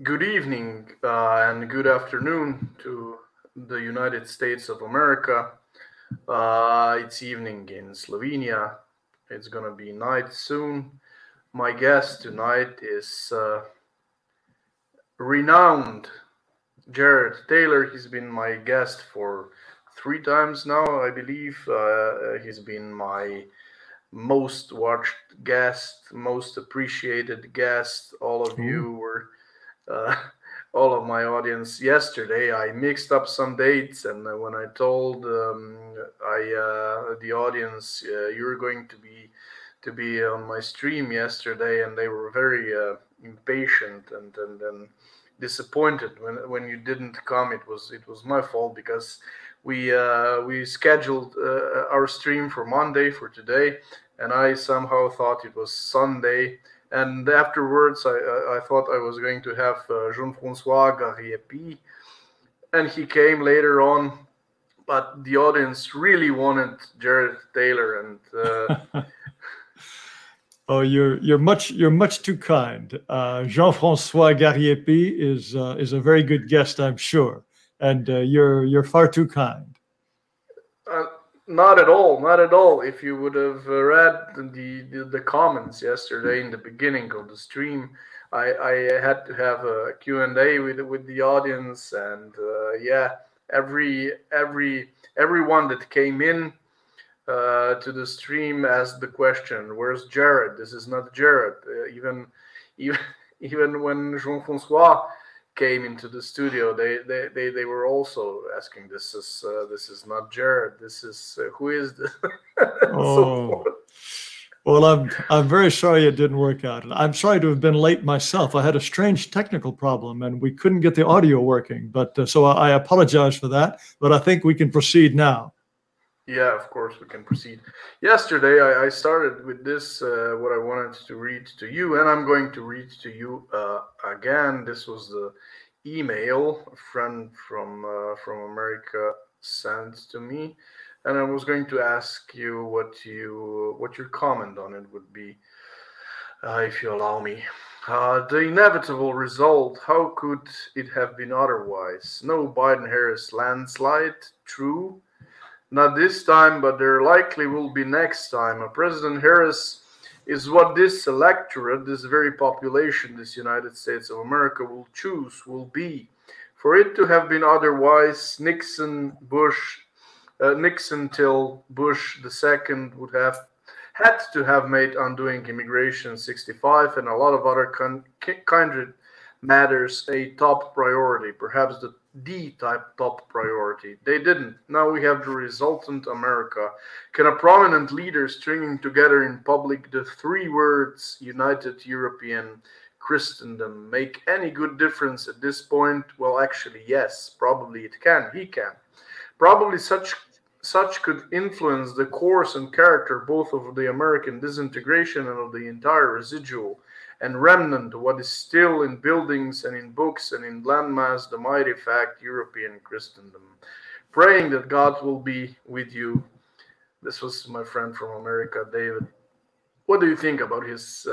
Good evening and good afternoon to the United States of America. It's evening in Slovenia. It's gonna be night soon. My guest tonight is renowned Jared Taylor. He's been my guest for three times now, I believe. He's been my most watched guest, most appreciated guest. All of Ooh. you were uh, all of my audience yesterday. I mixed up some dates, and when I told the audience you were going to be on my stream yesterday, and they were very impatient and disappointed when you didn't come. It was my fault because we scheduled our stream for Monday for today, and I somehow thought it was Sunday, and afterwards, I thought I was going to have Jean-François Gariepi, and he came later on. But the audience really wanted Jared Taylor, and Oh, you're much too kind. Jean-François Gariepi is a very good guest, I'm sure, and you're far too kind. uh, not at all, not at all. If you would have read the comments yesterday in the beginning of the stream, I had to have a Q&A with the audience, and yeah, everyone that came in to the stream asked the question, "Where's Jared? This is not Jared." Even even when Jean-François came into the studio, they were also asking, "This is not Jared. This is who is this?" and so Oh, forth. well, I'm very sorry it didn't work out. And I'm sorry to have been late myself. I had a strange technical problem and we couldn't get the audio working. But so I apologize for that. But I think we can proceed now. Yeah, of course we can proceed. Yesterday, I started with this, what I wanted to read to you, and I'm going to read to you again. This was the email a friend from America sent to me, and I was going to ask you what your comment on it would be, if you allow me. The inevitable result. How could it have been otherwise? No Biden-Harris landslide. True, not this time, but there likely will be next time. A President Harris is what this electorate, this very population, this United States of America will choose, will be. For it to have been otherwise, Nixon till Bush the second would have had to have made undoing immigration 65 and a lot of other kindred matters a top priority, perhaps the type top priority. They didn't. Now we have the resultant America. Can a prominent leader stringing together in public the three words United European Christendom make any good difference at this point? Well, actually, yes, probably it can. He can. Probably such could influence the course and character both of the American disintegration and of the entire residual and remnant of what is still in buildings and in books and in landmass the mighty fact European Christendom. Praying that God will be with you. This was my friend from America, David. What do you think about his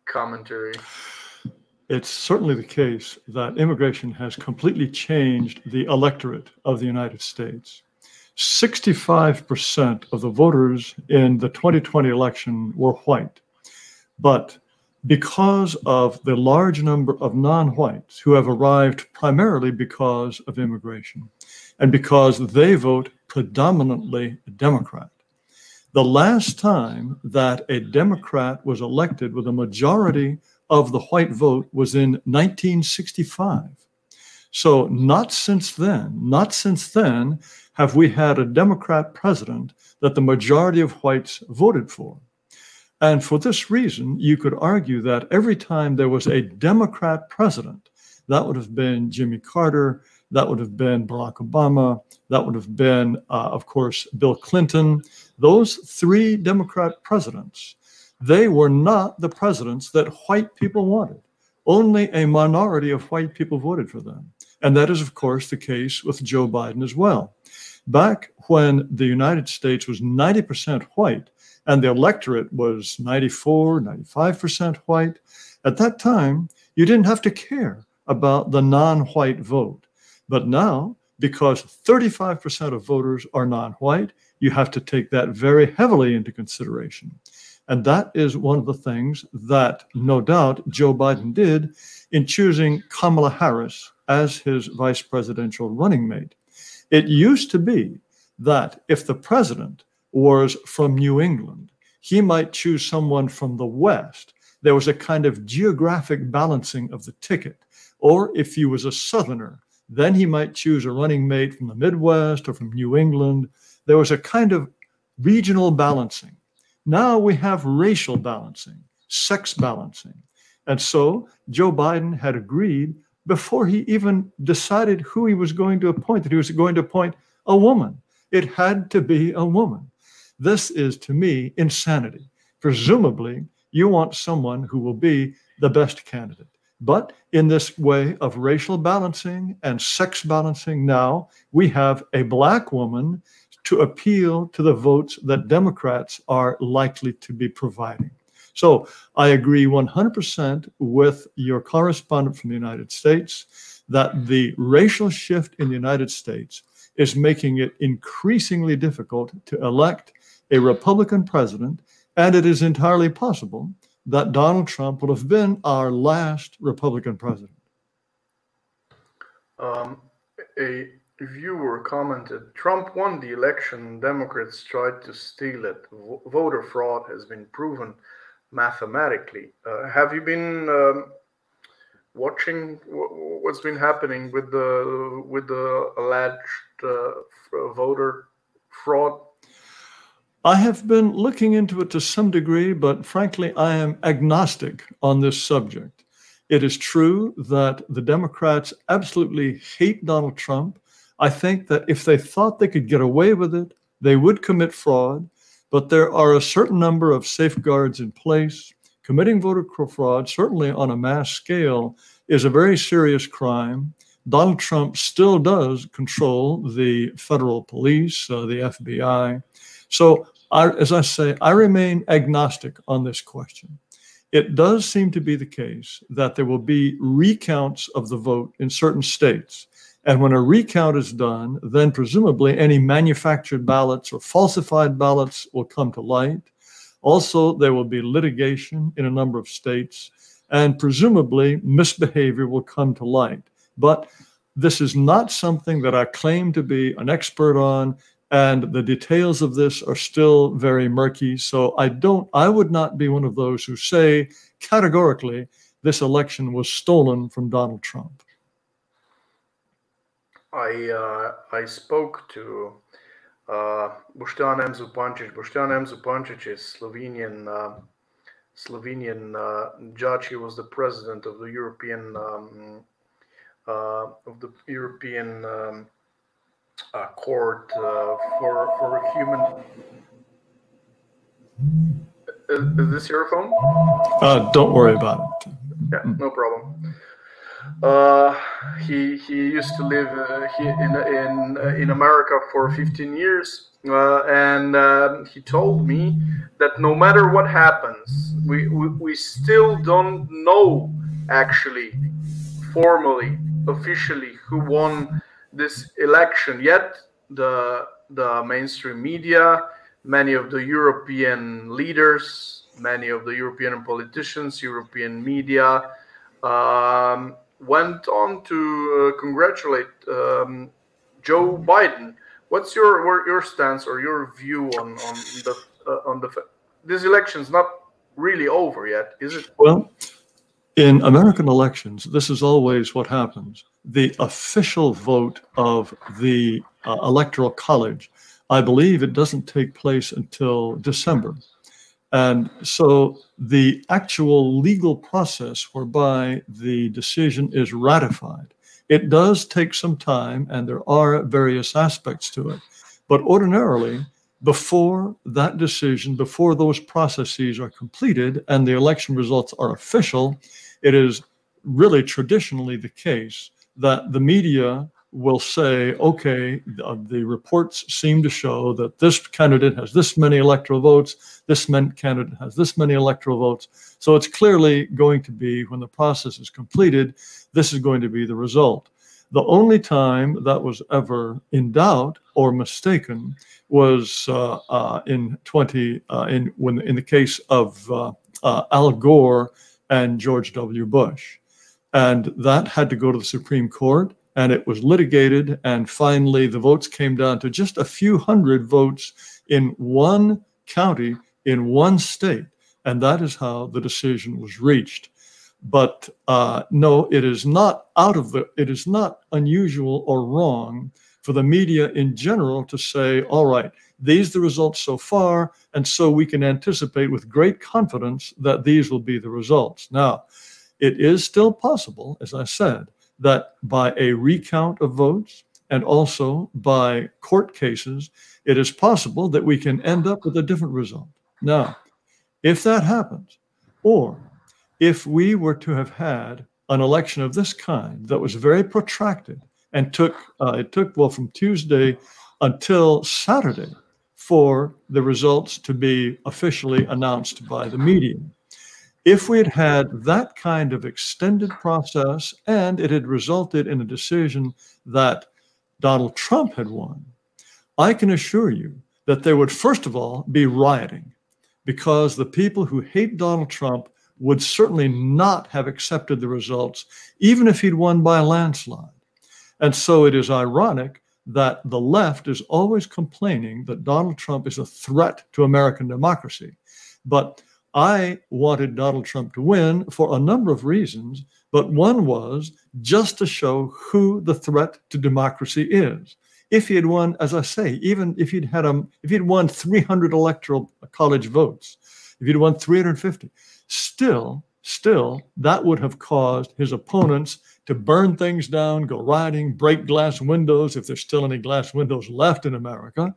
commentary? It's certainly the case that immigration has completely changed the electorate of the United States. 65% of the voters in the 2020 election were white. But because of the large number of non-whites who have arrived primarily because of immigration and because they vote predominantly Democrat, the last time that a Democrat was elected with a majority of the white vote was in 1965. So not since then have we had a Democrat president that the majority of whites voted for. And for this reason, you could argue that every time there was a Democrat president, that would have been Jimmy Carter, that would have been Barack Obama, that would have been, of course, Bill Clinton. Those three Democrat presidents, they were not the presidents that white people wanted. Only a minority of white people voted for them. And that is, of course, the case with Joe Biden as well. Back when the United States was 90% white, and the electorate was 94, 95% white. At that time, you didn't have to care about the non-white vote. But now, because 35% of voters are non-white, you have to take that very heavily into consideration. And that is one of the things that, no doubt, Joe Biden did in choosing Kamala Harris as his vice presidential running mate. It used to be that if the president was from New England, he might choose someone from the West. There was a kind of geographic balancing of the ticket. Or if he was a Southerner, then he might choose a running mate from the Midwest or from New England. There was a kind of regional balancing. Now we have racial balancing, sex balancing. And so Joe Biden had agreed before he even decided who he was going to appoint, that he was going to appoint a woman. It had to be a woman. This is, to me, insanity. Presumably, you want someone who will be the best candidate. But in this way of racial balancing and sex balancing now, we have a Black woman to appeal to the votes that Democrats are likely to be providing. So I agree 100% with your correspondent from the United States that the racial shift in the United States is making it increasingly difficult to elect a Republican president, and it is entirely possible that Donald Trump would have been our last Republican president. A viewer commented, Trump won the election, Democrats tried to steal it. Voter fraud has been proven mathematically. Have you been watching what's been happening with the alleged voter fraud? I have been looking into it to some degree, but frankly, I am agnostic on this subject. It is true that the Democrats absolutely hate Donald Trump. I think that if they thought they could get away with it, they would commit fraud, but there are a certain number of safeguards in place. Committing voter fraud, certainly on a mass scale, is a very serious crime. Donald Trump still does control the federal police, the FBI. So, as I say, I remain agnostic on this question. It does seem to be the case that there will be recounts of the vote in certain states. And when a recount is done, then presumably any manufactured ballots or falsified ballots will come to light. Also, there will be litigation in a number of states, and presumably misbehavior will come to light. But this is not something that I claim to be an expert on, and the details of this are still very murky. So I would not be one of those who say categorically this election was stolen from Donald Trump. I spoke to Boštjan M. Zupančić. Boštjan M. Zupančić is Slovenian judge. He was the president of the European Court for Human. Is this your phone? Don't worry about it. Yeah, no problem. He used to live in America for 15 years, and he told me that no matter what happens, we still don't know actually formally, officially, who won this election. Yet the mainstream media, many of the European leaders, many of the European politicians, European media went on to congratulate Joe Biden. What's your stance or your view on this election's not really over yet, is it? Well, in American elections, this is always what happens. The official vote of the Electoral College, I believe it doesn't take place until December. And so the actual legal process whereby the decision is ratified, it does take some time, and there are various aspects to it. But ordinarily, before that decision, before those processes are completed and the election results are official, it is really traditionally the case that the media will say, okay, the reports seem to show that this candidate has this many electoral votes, this candidate has this many electoral votes. So it's clearly going to be, when the process is completed, this is going to be the result. The only time that was ever in doubt or mistaken was in the case of Al Gore and George W. Bush. And that had to go to the Supreme Court, and it was litigated, and finally the votes came down to just a few hundred votes in one county in one state, and that is how the decision was reached. But no, it is not unusual or wrong for the media in general to say, all right, these are the results so far, and so we can anticipate with great confidence that these will be the results. Now, it is still possible, as I said, that by a recount of votes and also by court cases, it is possible that we can end up with a different result. Now, if that happens, or if we were to have had an election of this kind that was very protracted and it took from Tuesday until Saturday for the results to be officially announced by the media. If we had had that kind of extended process and it had resulted in a decision that Donald Trump had won, I can assure you that there would, first of all, be rioting, because the people who hate Donald Trump would certainly not have accepted the results, even if he'd won by a landslide. And so it is ironic that the left is always complaining that Donald Trump is a threat to American democracy. But I wanted Donald Trump to win for a number of reasons, but one was just to show who the threat to democracy is. If he had won, as I say, even if he'd won 300 electoral college votes, if he'd won 350, still that would have caused his opponents to burn things down, go rioting, break glass windows, if there's still any glass windows left in America.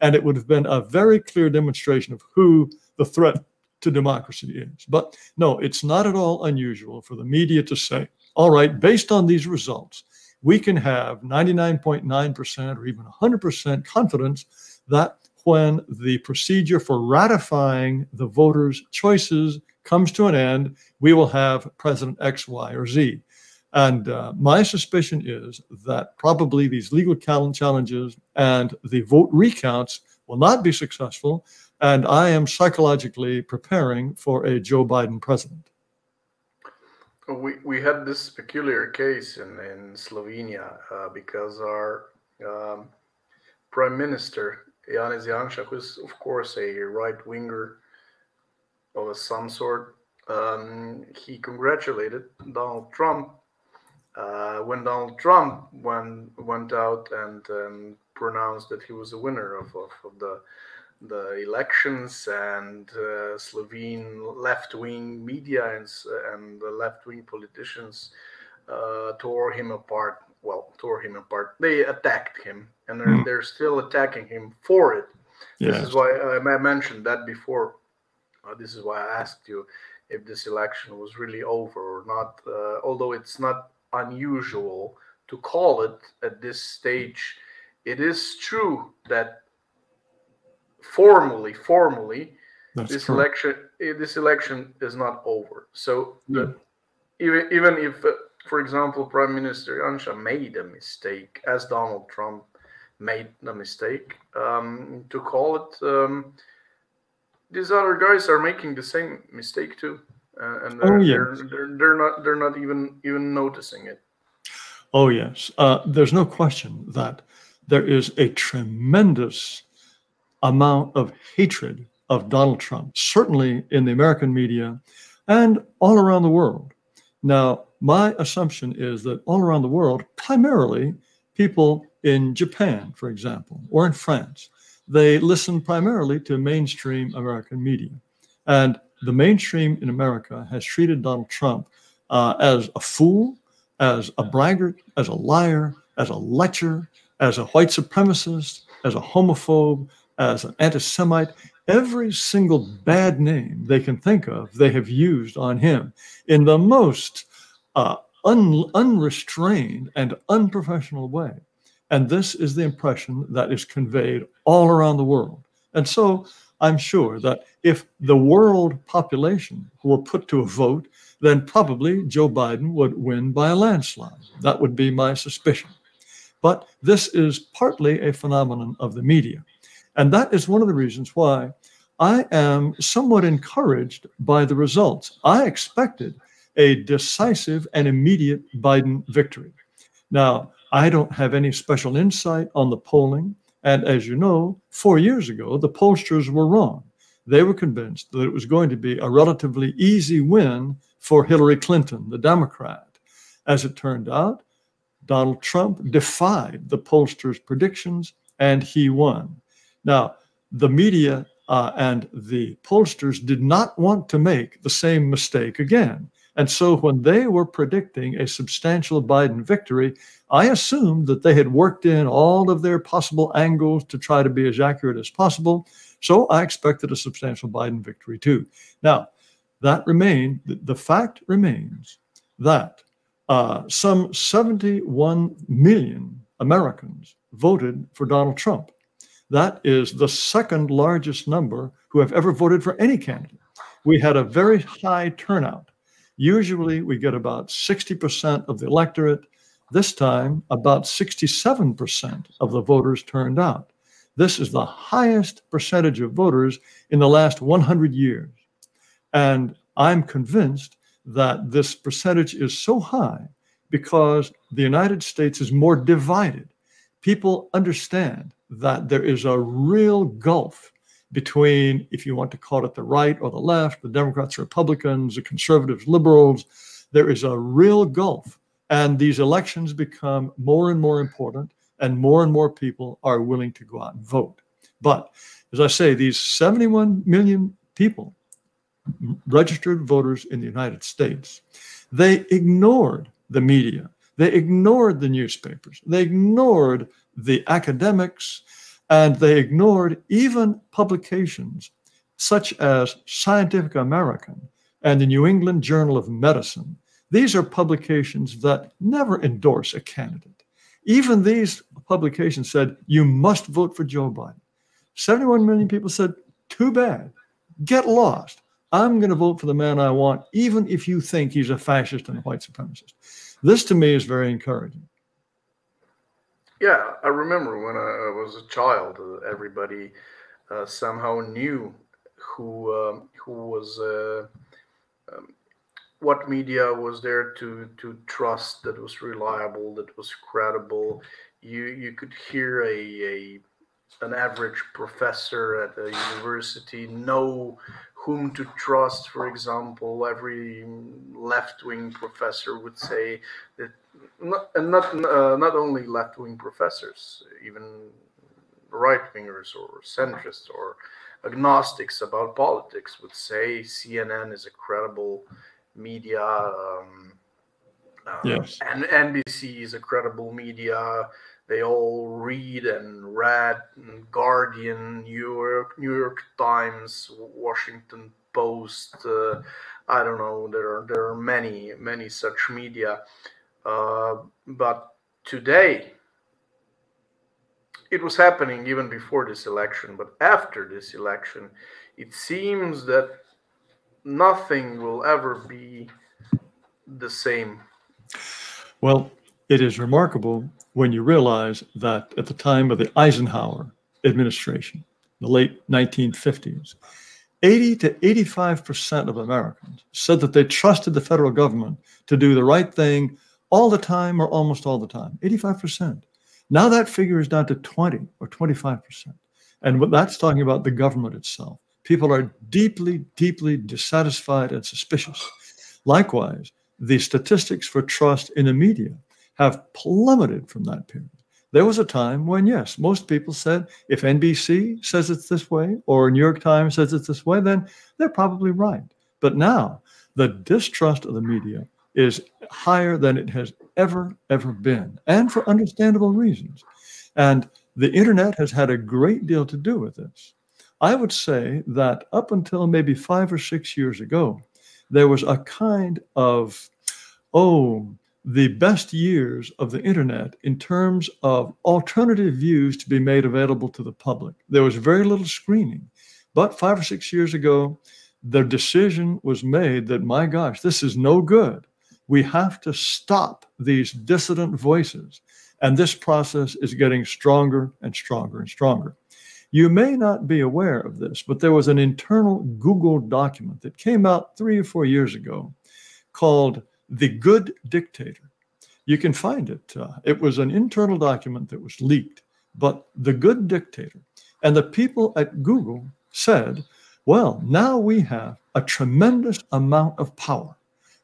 And it would have been a very clear demonstration of who the threat to democracy is. But no, it's not at all unusual for the media to say, all right, based on these results, we can have 99.9% or even 100% confidence that when the procedure for ratifying the voters' choices comes to an end, we will have President X, Y, or Z. And my suspicion is that probably these legal challenges and the vote recounts will not be successful. And I am psychologically preparing for a Joe Biden president. We had this peculiar case in Slovenia because our prime minister, Janez Janša, who is, of course, a right-winger of some sort, he congratulated Donald Trump when Donald Trump went out and pronounced that he was the winner of the elections, and Slovene left-wing media and the left-wing politicians tore him apart. Well, tore him apart. They attacked him, and they're still attacking him for it. Yes. This is why I mentioned that before. This is why I asked you if this election was really over or not. Although it's not unusual to call it at this stage, it is true that formally, this election is not over. So even if, for example, Prime Minister Janša made a mistake, as Donald Trump made a mistake, to call it, these other guys are making the same mistake too, and they're not even noticing it. Oh yes, there's no question that there is a tremendous amount of hatred of Donald Trump, certainly in the American media and all around the world. Now, my assumption is that all around the world, primarily people in Japan, for example, or in France, they listen primarily to mainstream American media. And the mainstream in America has treated Donald Trump as a fool, as a braggart, as a liar, as a lecher, as a white supremacist, as a homophobe, as an anti-Semite. Every single bad name they can think of, they have used on him in the most unrestrained and unprofessional way. And this is the impression that is conveyed all around the world. And so I'm sure that if the world population were put to a vote, then probably Joe Biden would win by a landslide. That would be my suspicion. But this is partly a phenomenon of the media. And that is one of the reasons why I am somewhat encouraged by the results. I expected a decisive and immediate Biden victory. Now, I don't have any special insight on the polling. And as you know, 4 years ago, the pollsters were wrong. They were convinced that it was going to be a relatively easy win for Hillary Clinton, the Democrat. As it turned out, Donald Trump defied the pollsters' predictions, and he won. Now, the media and the pollsters did not want to make the same mistake again. And so when they were predicting a substantial Biden victory, I assumed that they had worked in all of their possible angles to try to be as accurate as possible. So I expected a substantial Biden victory too. Now, that remained, the fact remains that some 71 million Americans voted for Donald Trump. That is the second largest number who have ever voted for any candidate. We had a very high turnout. Usually we get about 60% of the electorate. This time, about 67% of the voters turned out. This is the highest percentage of voters in the last 100 years. And I'm convinced that this percentage is so high because the United States is more divided. People understand that there is a real gulf between, if you want to call it the right or the left, the Democrats, Republicans, the conservatives, liberals. There is a real gulf. And these elections become more and more important, and more people are willing to go out and vote. But as I say, these 71 million people, registered voters in the United States, they ignored the media. They ignored the newspapers. They ignored the academics, and they ignored even publications such as Scientific American and the New England Journal of Medicine. These are publications that never endorse a candidate. Even these publications said, you must vote for Joe Biden. 71 million people said, too bad, get lost. I'm going to vote for the man I want, even if you think he's a fascist and a white supremacist. This to me is very encouraging. Yeah, I remember when I was a child, everybody somehow knew who was what media was there to trust, that was reliable, that was credible. You could hear an average professor at a university know whom to trust. For example, every left-wing professor would say that, not only left-wing professors, even right-wingers or centrists or agnostics about politics would say CNN is a credible media, Yes. and NBC is a credible media. They all read and read Guardian, New York Times, Washington Post. I don't know. There are many such media. But today, it was happening even before this election. But after this election, it seems that nothing will ever be the same. Well, it is remarkable when you realize that at the time of the Eisenhower administration, the late 1950s, 80 to 85% of Americans said that they trusted the federal government to do the right thing all the time or almost all the time. 85%. Now that figure is down to 20 or 25%. And what that's talking about the government itself. People are deeply dissatisfied and suspicious. Likewise, the statistics for trust in the media have plummeted from that period. There was a time when, yes, most people said if NBC says it's this way or New York Times says it's this way, then they're probably right. But now the distrust of the media is higher than it has ever been, and for understandable reasons. And the internet has had a great deal to do with this. I would say that up until maybe 5 or 6 years ago, there was a kind of, the best years of the internet in terms of alternative views to be made available to the public. There was very little screening. But 5 or 6 years ago, the decision was made that, my gosh, this is no good. We have to stop these dissident voices. And this process is getting stronger and stronger and stronger. You may not be aware of this, but there was an internal Google document that came out 3 or 4 years ago called The Good Dictator. You can find it. It was an internal document that was leaked, but The Good Dictator. And the people at Google said, well, now we have a tremendous amount of power.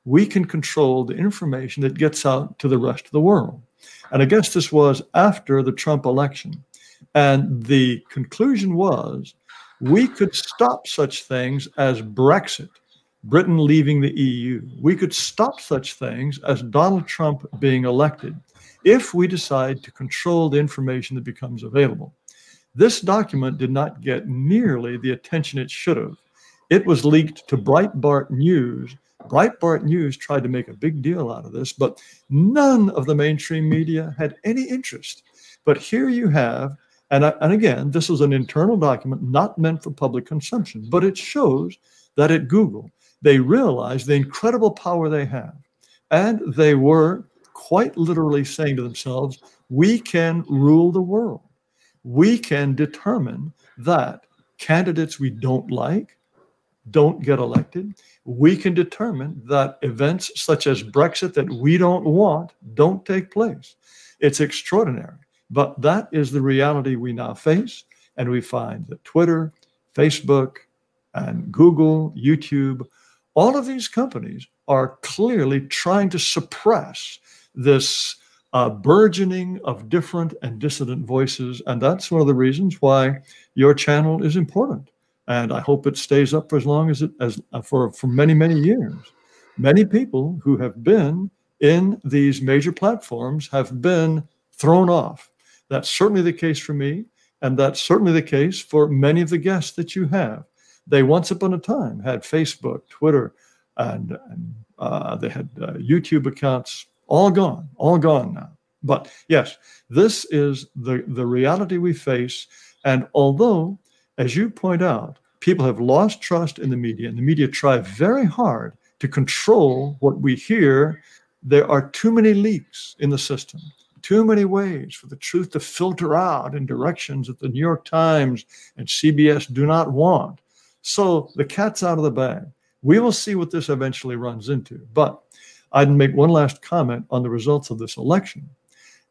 We can control the information that gets out to the rest of the world. And I guess this was after the Trump election. And the conclusion was we could stop such things as Brexit, Britain leaving the EU. We could stop such things as Donald Trump being elected if we decide to control the information that becomes available. This document did not get nearly the attention it should have. It was leaked to Breitbart News. Breitbart News tried to make a big deal out of this, but none of the mainstream media had any interest. But here you have, and again, this was an internal document not meant for public consumption, but it shows that at Google, they realized the incredible power they have. And they were quite literally saying to themselves, we can rule the world. We can determine that candidates we don't like don't get elected. We can determine that events such as Brexit that we don't want don't take place. It's extraordinary, but that is the reality we now face. And we find that Twitter, Facebook, and Google, YouTube, all of these companies are clearly trying to suppress this burgeoning of different and dissident voices. And that's one of the reasons why your channel is important. And I hope it stays up for as long as for many, many years. Many people who have been in these major platforms have been thrown off. That's certainly the case for me. And that's certainly the case for many of the guests that you have. They once upon a time had Facebook, Twitter, and they had YouTube accounts, all gone now. But yes, this is the reality we face. And although, as you point out, people have lost trust in the media, and the media try very hard to control what we hear, there are too many leaks in the system, too many ways for the truth to filter out in directions that the New York Times and CBS do not want. So the cat's out of the bag. We will see what this eventually runs into. But I'd make one last comment on the results of this election.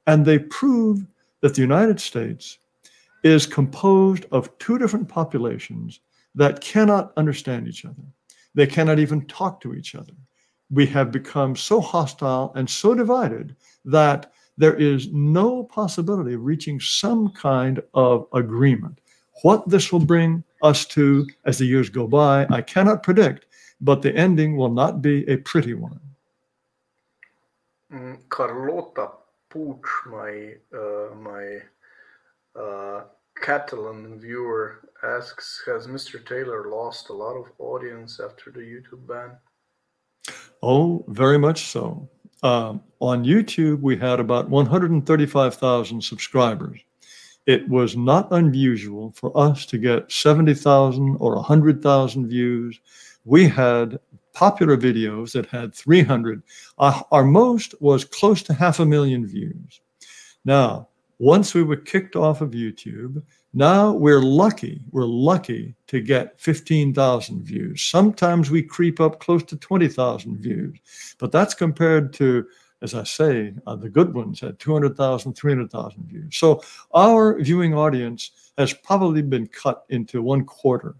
And they prove that the United States is composed of two different populations that cannot understand each other. They cannot even talk to each other. We have become so hostile and so divided that there is no possibility of reaching some kind of agreement. What this will bring us to as the years go by, I cannot predict, but the ending will not be a pretty one. Carlota Pooch, my Catalan viewer, asks, has Mr. Taylor lost a lot of audience after the YouTube ban? Oh, very much so. On YouTube, we had about 135,000 subscribers. It was not unusual for us to get 70,000 or 100,000 views. We had popular videos that had 300. Our most was close to 500,000 views. Now, once we were kicked off of YouTube, now we're lucky to get 15,000 views. Sometimes we creep up close to 20,000 views, but that's compared to, as I say, the good ones had 200,000, 300,000 views. So our viewing audience has probably been cut into 1/4,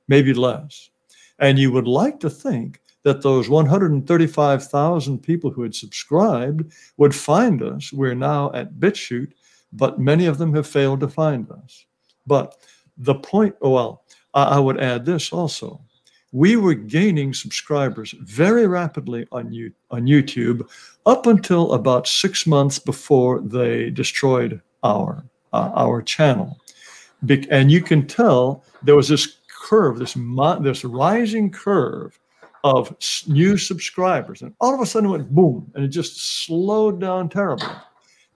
maybe less. And you would like to think that those 135,000 people who had subscribed would find us. We're now at BitChute, but many of them have failed to find us. But the point, well, I would add this also. We were gaining subscribers very rapidly on YouTube up until about 6 months before they destroyed our channel. And you can tell there was this curve, this rising curve of new subscribers. And all of a sudden it went boom, and it just slowed down terribly.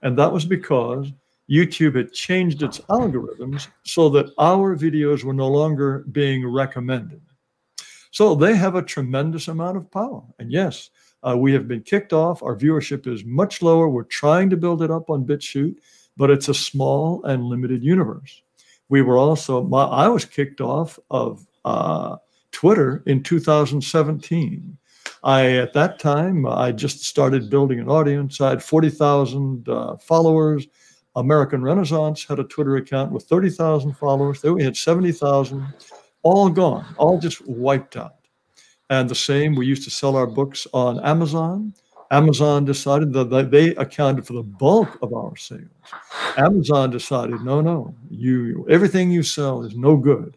And that was because YouTube had changed its algorithms so that our videos were no longer being recommended. So they have a tremendous amount of power. And yes, we have been kicked off. Our viewership is much lower. We're trying to build it up on BitChute, but it's a small and limited universe. We were also, I was kicked off of Twitter in 2017. At that time, I just started building an audience. I had 40,000 followers. American Renaissance had a Twitter account with 30,000 followers. Then we had 70,000, all gone, all just wiped out. And the same, we used to sell our books on Amazon. Amazon decided that they accounted for the bulk of our sales. Amazon decided, no, everything you sell is no good.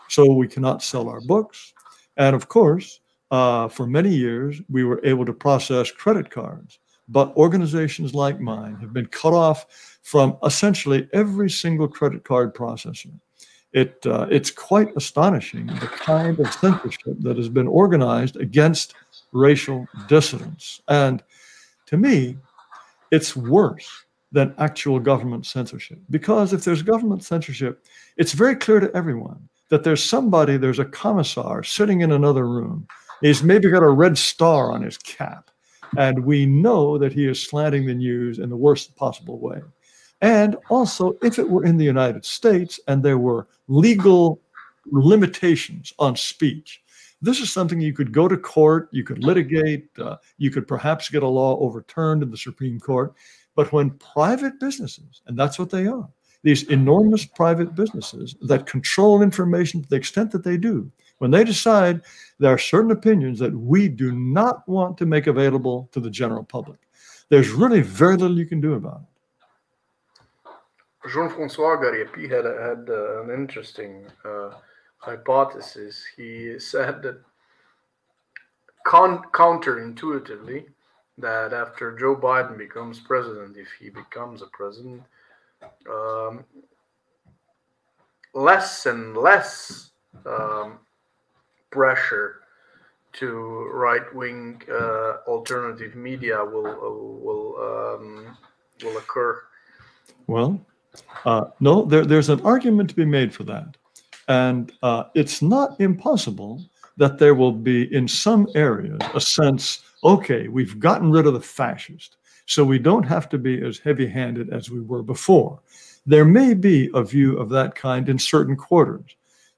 So we cannot sell our books. And of course, for many years, we were able to process credit cards. But organizations like mine have been cut off from essentially every single credit card processor. It's quite astonishing, the kind of censorship that has been organized against racial dissidents. And to me, it's worse than actual government censorship. Because if there's government censorship, it's very clear to everyone that there's a commissar sitting in another room. He's maybe got a red star on his cap. And we know that he is slanting the news in the worst possible way. And also, if it were in the United States and there were legal limitations on speech, this is something you could go to court, you could litigate, you could perhaps get a law overturned in the Supreme Court. But when private businesses, and that's what they are, these enormous private businesses that control information to the extent that they do, when they decide there are certain opinions that we do not want to make available to the general public, there's really very little you can do about it. Jean-Francois Gariepi had an interesting hypothesis. He said that counterintuitively, that after Joe Biden becomes president, if he becomes a president, less and less pressure to right-wing alternative media will occur. Well, no, there's an argument to be made for that. And it's not impossible that there will be, in some areas, a sense, okay, we've gotten rid of the fascist, so we don't have to be as heavy-handed as we were before. There may be a view of that kind in certain quarters.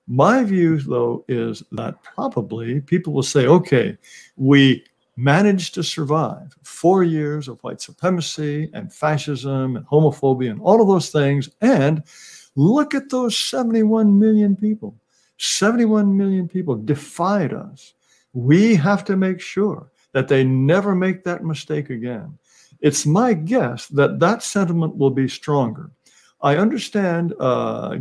My view, though, is that probably people will say, okay, we managed to survive 4 years of white supremacy and fascism and homophobia and all of those things, and look at those 71 million people. 71 million people defied us. We have to make sure that they never make that mistake again. It's my guess that that sentiment will be stronger. I understand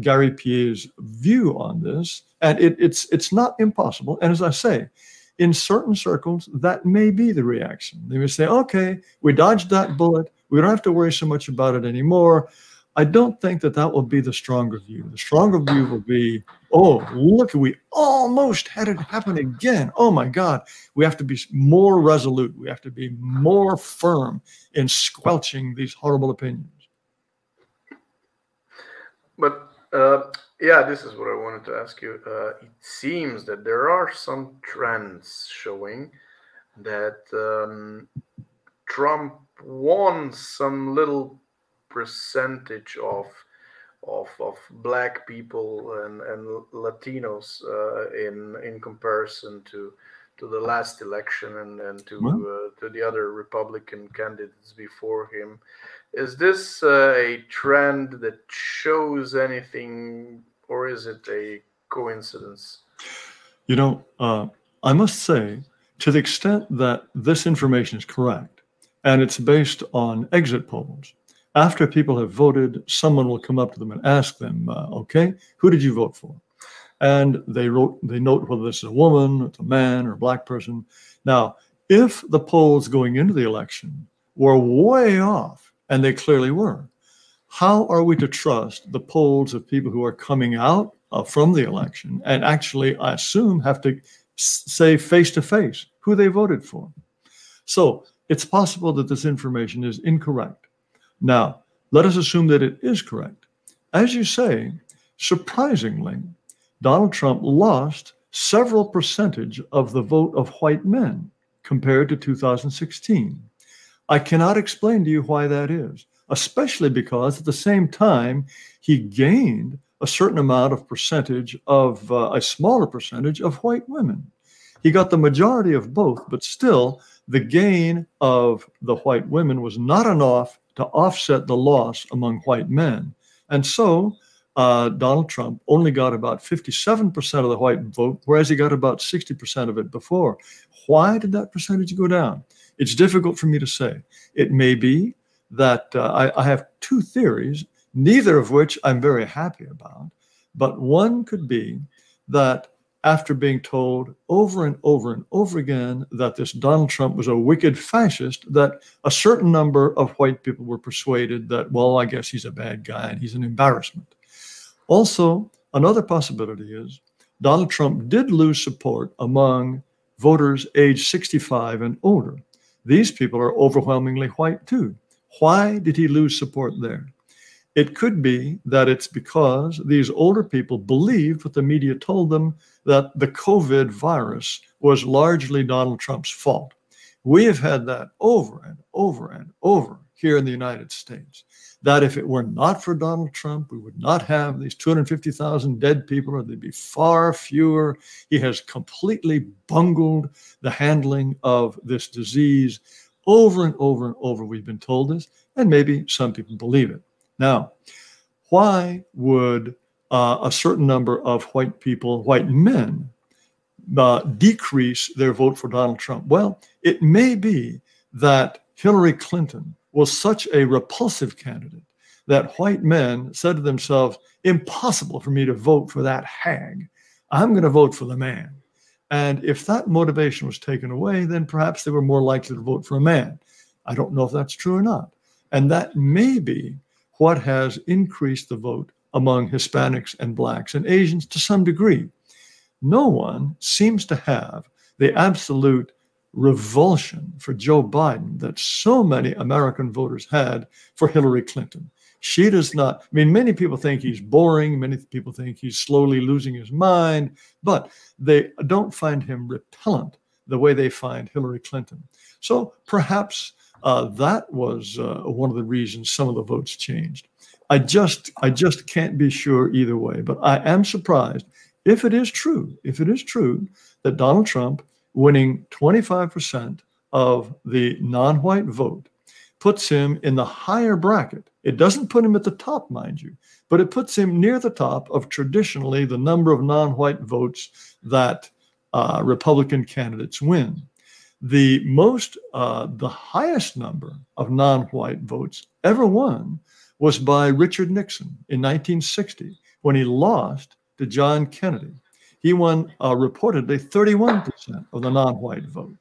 Gary Pierre's view on this, and it's not impossible. And as I say, in certain circles, that may be the reaction. They may say, okay, we dodged that bullet. We don't have to worry so much about it anymore. I don't think that that will be the stronger view. The stronger view will be, oh, look, we almost had it happen again. Oh, my God. We have to be more resolute. We have to be more firm in squelching these horrible opinions. But, yeah, this is what I wanted to ask you. It seems that there are some trends showing that Trump won some little percentage of black people and Latinos in comparison to the last election and to the other Republican candidates before him. Is this a trend that shows anything, or is it a coincidence? You know, I must say, to the extent that this information is correct, and it's based on exit polls, after people have voted, someone will come up to them and ask them, okay, who did you vote for? And they note whether this is a woman, it's a man, or a black person. Now, if the polls going into the election were way off, and they clearly were, how are we to trust the polls of people who are coming out from the election and actually, I assume, have to say face to face who they voted for. So it's possible that this information is incorrect. Now, let us assume that it is correct. As you say, surprisingly, Donald Trump lost several percentage of the vote of white men compared to 2016. I cannot explain to you why that is, especially because at the same time, he gained a certain amount of percentage of, a smaller percentage of white women. He got the majority of both, but still the gain of the white women was not enough to offset the loss among white men. And so Donald Trump only got about 57% of the white vote, whereas he got about 60% of it before. Why did that percentage go down? It's difficult for me to say. It may be that I have two theories, neither of which I'm very happy about. But one could be that after being told over and over and over again that this Donald Trump was a wicked fascist, that a certain number of white people were persuaded that, well, I guess he's a bad guy and he's an embarrassment. Also, another possibility is Donald Trump did lose support among voters age 65 and older. These people are overwhelmingly white too. Why did he lose support there? It could be that it's because these older people believed what the media told them, that the COVID virus was largely Donald Trump's fault. We have had that over and over and over here in the United States, that if it were not for Donald Trump, we would not have these 250,000 dead people, or there'd be far fewer. He has completely bungled the handling of this disease. Over and over and over, we've been told this, and maybe some people believe it. Now, why would a certain number of white people, white men, decrease their vote for Donald Trump? Well, it may be that Hillary Clinton was such a repulsive candidate that white men said to themselves, impossible for me to vote for that hag. I'm going to vote for the man. And if that motivation was taken away, then perhaps they were more likely to vote for a man. I don't know if that's true or not. And that may be what has increased the vote among Hispanics and Blacks and Asians to some degree. No one seems to have the absolute revulsion for Joe Biden that so many American voters had for Hillary Clinton. She does not, I mean, many people think he's boring. Many people think he's slowly losing his mind, but they don't find him repellent the way they find Hillary Clinton. So perhaps that was one of the reasons some of the votes changed. I just can't be sure either way, but I am surprised if it is true that Donald Trump winning 25% of the non-white vote puts him in the higher bracket. It doesn't put him at the top, mind you, but it puts him near the top of traditionally the number of non-white votes that Republican candidates win. The highest number of non-white votes ever won was by Richard Nixon in 1960 when he lost to John Kennedy. He won reportedly 31% of the non-white vote.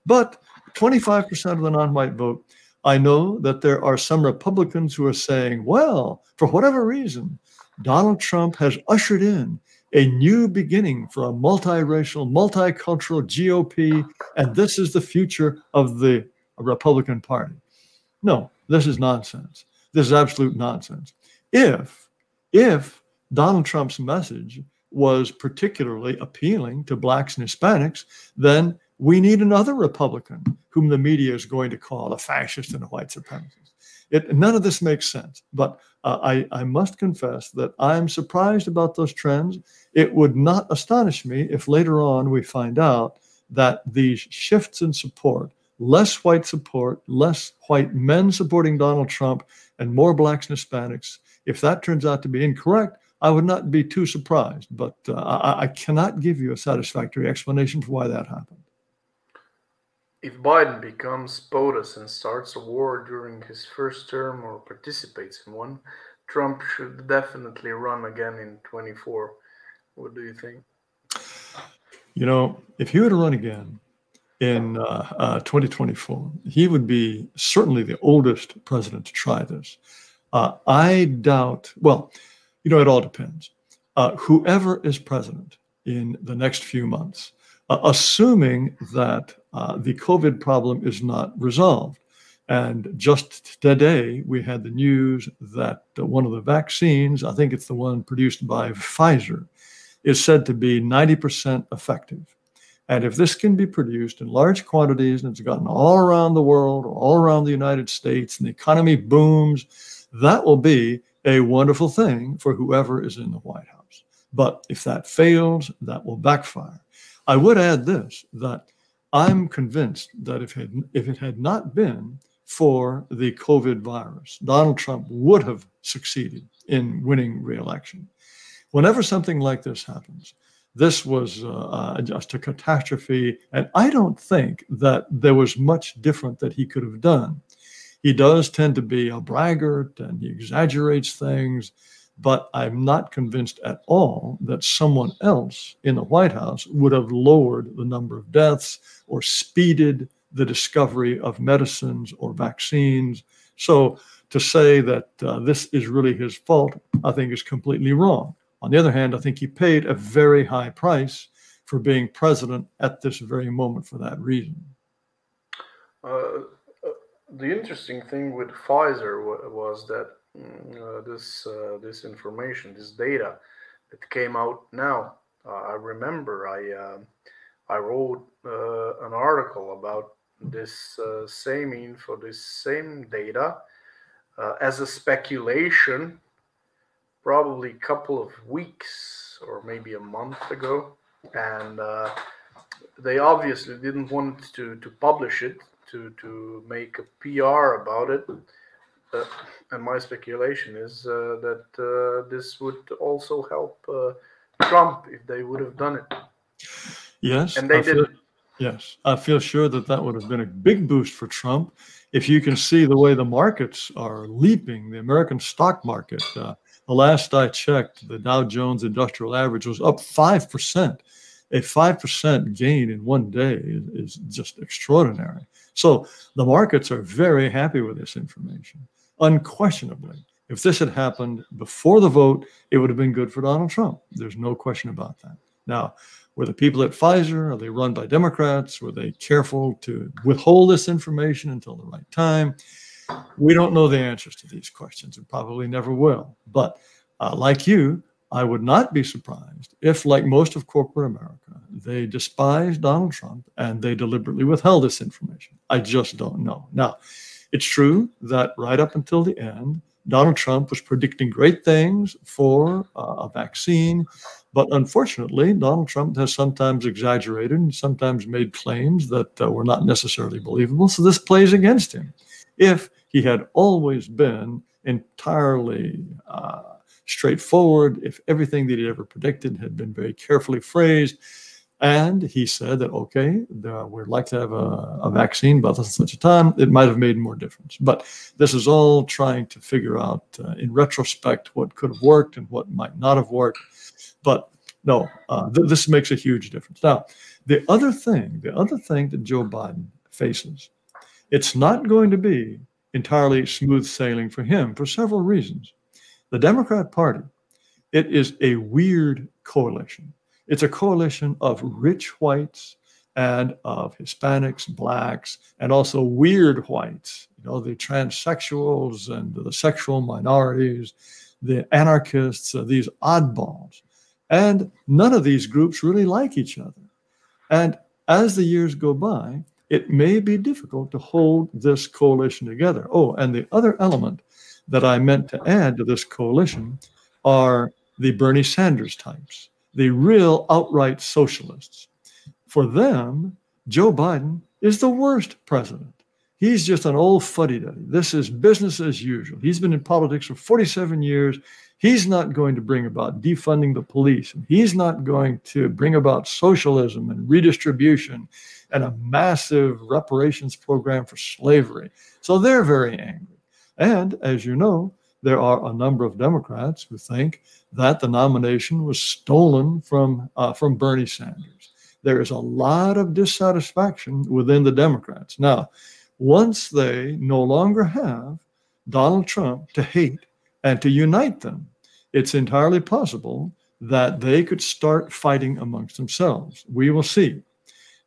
But 25% of the non-white vote, I know that there are some Republicans who are saying, well, for whatever reason, Donald Trump has ushered in a new beginning for a multiracial, multicultural GOP, and this is the future of the Republican Party. No, this is nonsense. This is absolute nonsense. If Donald Trump's message was particularly appealing to Blacks and Hispanics, then we need another Republican whom the media is going to call a fascist and a white supremacist. None of this makes sense, but I must confess that I'm surprised about those trends. It would not astonish me if later on we find out that these shifts in support, less white support, less white men supporting Donald Trump, and more Blacks and Hispanics, if that turns out to be incorrect, I would not be too surprised, but I cannot give you a satisfactory explanation for why that happened. If Biden becomes POTUS and starts a war during his first term or participates in one, Trump should definitely run again in 24. What do you think? You know, if he were to run again in 2024, he would be certainly the oldest president to try this. I doubt, well, you know, it all depends. Whoever is president in the next few months, assuming that the COVID problem is not resolved. And just today, we had the news that one of the vaccines, I think it's the one produced by Pfizer, is said to be 90% effective. And if this can be produced in large quantities and it's gotten all around the world, or all around the United States, and the economy booms, that will be a wonderful thing for whoever is in the White House. But if that fails, that will backfire. I would add this, that I'm convinced that if it had not been for the COVID virus, Donald Trump would have succeeded in winning re-election. Whenever something like this happens, this was just a catastrophe, and I don't think that there was much different that he could have done. He does tend to be a braggart, and he exaggerates things, but I'm not convinced at all that someone else in the White House would have lowered the number of deaths or speeded the discovery of medicines or vaccines. So to say that this is really his fault, I think is completely wrong. On the other hand, I think he paid a very high price for being president at this very moment for that reason. The interesting thing with Pfizer was that this information, this data that came out now, I remember I wrote an article about this same info, this same data, as a speculation, probably a couple of weeks or maybe a month ago, and they obviously didn't want to publish it, to make a PR about it. And my speculation is that this would also help Trump if they would have done it. Yes, and they didn't. Yes, I feel sure that that would have been a big boost for Trump. If you can see the way the markets are leaping, the American stock market, the last I checked, the Dow Jones Industrial Average was up 5%. A 5% gain in one day is just extraordinary. So the markets are very happy with this information. Unquestionably, if this had happened before the vote, it would have been good for Donald Trump. There's no question about that. Now, were the people at Pfizer, are they run by Democrats? Were they careful to withhold this information until the right time? We don't know the answers to these questions and probably never will. But like you, I would not be surprised if, like most of corporate America, they despised Donald Trump and they deliberately withheld this information. I just don't know. Now, it's true that right up until the end, Donald Trump was predicting great things for a vaccine. But unfortunately, Donald Trump has sometimes exaggerated and sometimes made claims that were not necessarily believable. So this plays against him. If he had always been entirely straightforward, if everything that he ever predicted had been very carefully phrased, and he said that, okay, we'd like to have a vaccine by such a time, it might have made more difference. But this is all trying to figure out in retrospect what could have worked and what might not have worked. But no, this makes a huge difference. Now, the other thing that Joe Biden faces, it's not going to be entirely smooth sailing for him for several reasons. The Democrat Party, it is a weird coalition. It's a coalition of rich whites and of Hispanics, blacks, and also weird whites, the transsexuals and the sexual minorities, the anarchists, these oddballs. And none of these groups really like each other. And as the years go by, it may be difficult to hold this coalition together. Oh, and the other element that I meant to add to this coalition are the Bernie Sanders types, the real outright socialists. For them, Joe Biden is the worst president. He's just an old fuddy-duddy. This is business as usual. He's been in politics for 47 years. He's not going to bring about defunding the police. And he's not going to bring about socialism and redistribution and a massive reparations program for slavery. So they're very angry. And as you know, there are a number of Democrats who think that the nomination was stolen from Bernie Sanders. There is a lot of dissatisfaction within the Democrats. Now, once they no longer have Donald Trump to hate and to unite them, it's entirely possible that they could start fighting amongst themselves. We will see.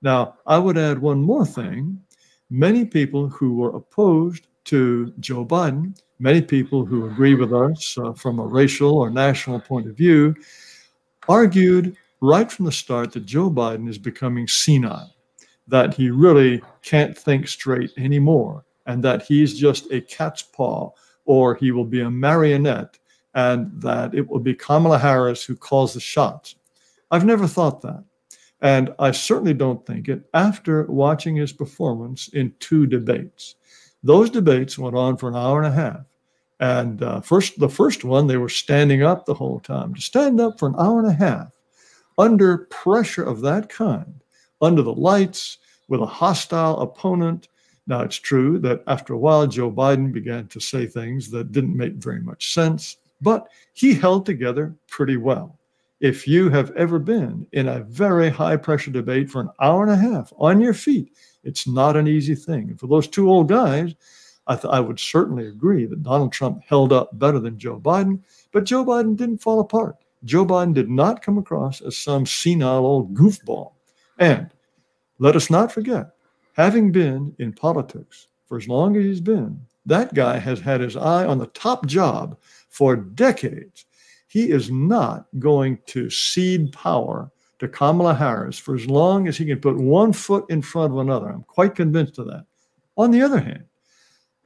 Now, I would add one more thing. Many people who were opposed to Joe Biden, many people who agree with us from a racial or national point of view, argued right from the start that Joe Biden is becoming senile, that he really can't think straight anymore, and that he's just a cat's paw, or he will be a marionette, and that it will be Kamala Harris who calls the shots. I've never thought that. And I certainly don't think it after watching his performance in 2 debates. Those debates went on for an hour and a half. And the first one, they were standing up the whole time. To stand up for an hour and a half under pressure of that kind, under the lights, with a hostile opponent. Now, it's true that after a while, Joe Biden began to say things that didn't make very much sense, but he held together pretty well. If you have ever been in a very high-pressure debate for an hour and a half on your feet, it's not an easy thing. And for those 2 old guys, I would certainly agree that Donald Trump held up better than Joe Biden, but Joe Biden didn't fall apart. Joe Biden did not come across as some senile old goofball. And let us not forget, having been in politics for as long as he's been, that guy has had his eye on the top job for decades. He is not going to cede power to Kamala Harris for as long as he can put one foot in front of another. I'm quite convinced of that. On the other hand,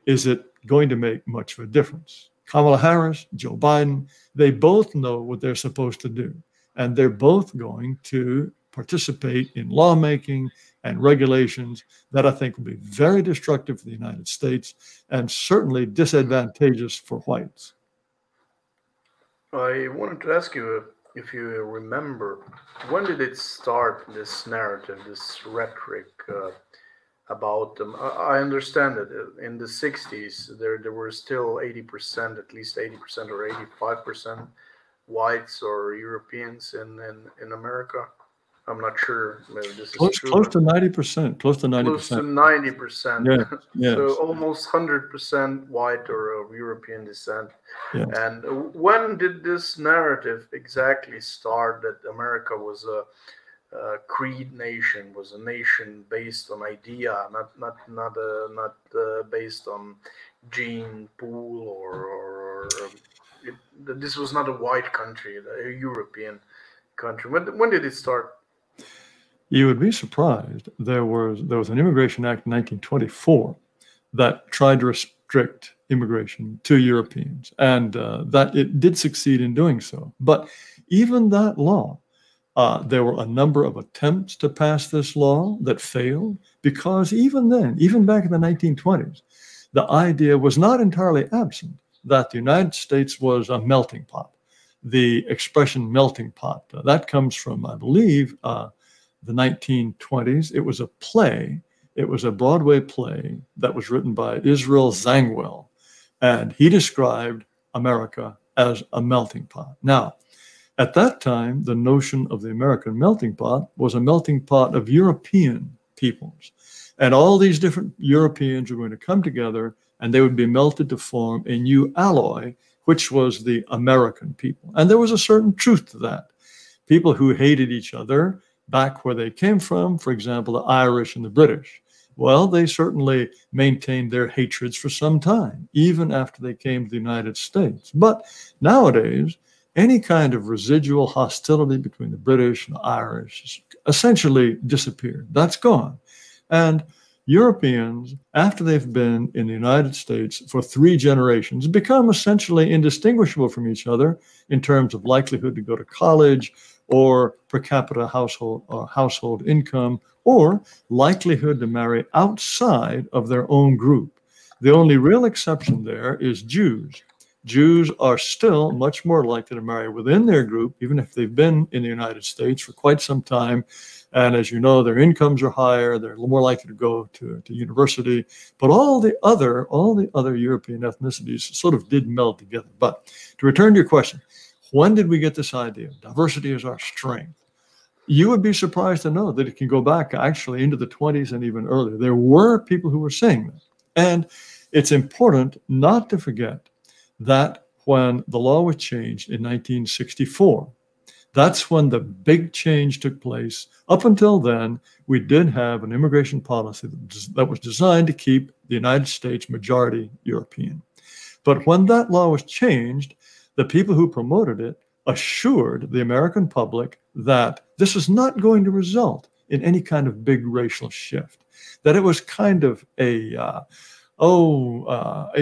is it going to make much of a difference? Kamala Harris, Joe Biden, they both know what they're supposed to do. And they're both going to participate in lawmaking and regulations that I think will be very destructive for the United States and certainly disadvantageous for whites. I wanted to ask you if you remember, when did it start, this narrative, this rhetoric about them? I understand that in the 60s, there were still 80%, at least 80% or 85% whites or Europeans in America. I'm not sure maybe this is true. Close to 90%. Close to 90%. Close to 90%. Yes, yes. So almost 100% white or of European descent. Yes. And when did this narrative exactly start that America was a creed nation, was a nation based on idea, not based on gene pool or this was not a white country, a European country. When did it start? You would be surprised. There was an Immigration Act in 1924 that tried to restrict immigration to Europeans, and that it did succeed in doing so. But even that law, there were a number of attempts to pass this law that failed, because even then, even back in the 1920s, the idea was not entirely absent that the United States was a melting pot. The expression melting pot, that comes from, I believe, the 1920s. It was a play. It was a Broadway play that was written by Israel Zangwill, and he described America as a melting pot. Now, at that time, the notion of the American melting pot was a melting pot of European peoples. And all these different Europeans were going to come together, and they would be melted to form a new alloy, which was the American people. And there was a certain truth to that. People who hated each other back where they came from, for example, the Irish and the British, well, they certainly maintained their hatreds for some time, even after they came to the United States. But nowadays, any kind of residual hostility between the British and the Irish essentially disappeared. That's gone. And Europeans, after they've been in the United States for 3 generations, become essentially indistinguishable from each other in terms of likelihood to go to college, or per capita household income, or likelihood to marry outside of their own group. The only real exception there is Jews. Jews are still much more likely to marry within their group, even if they've been in the United States for quite some time. And as you know, their incomes are higher, they're more likely to go to university. But all the other European ethnicities sort of did meld together. But to return to your question, when did we get this idea? Diversity is our strength. You would be surprised to know that it can go back actually into the 20s and even earlier. There were people who were saying that. And it's important not to forget that when the law was changed in 1964, That's when the big change took place. Up until then, we did have an immigration policy that was designed to keep the United States majority European. But when that law was changed, the people who promoted it assured the American public that this was not going to result in any kind of big racial shift, that it was kind of a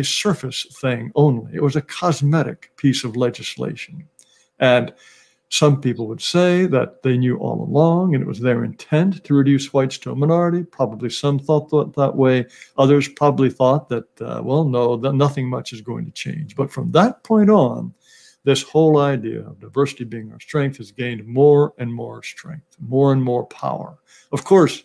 surface thing only. It was a cosmetic piece of legislation. And some people would say that they knew all along and it was their intent to reduce whites to a minority. Probably some thought that way. Others probably thought that, well, no, that nothing much is going to change. But from that point on, this whole idea of diversity being our strength has gained more and more strength, more and more power. Of course,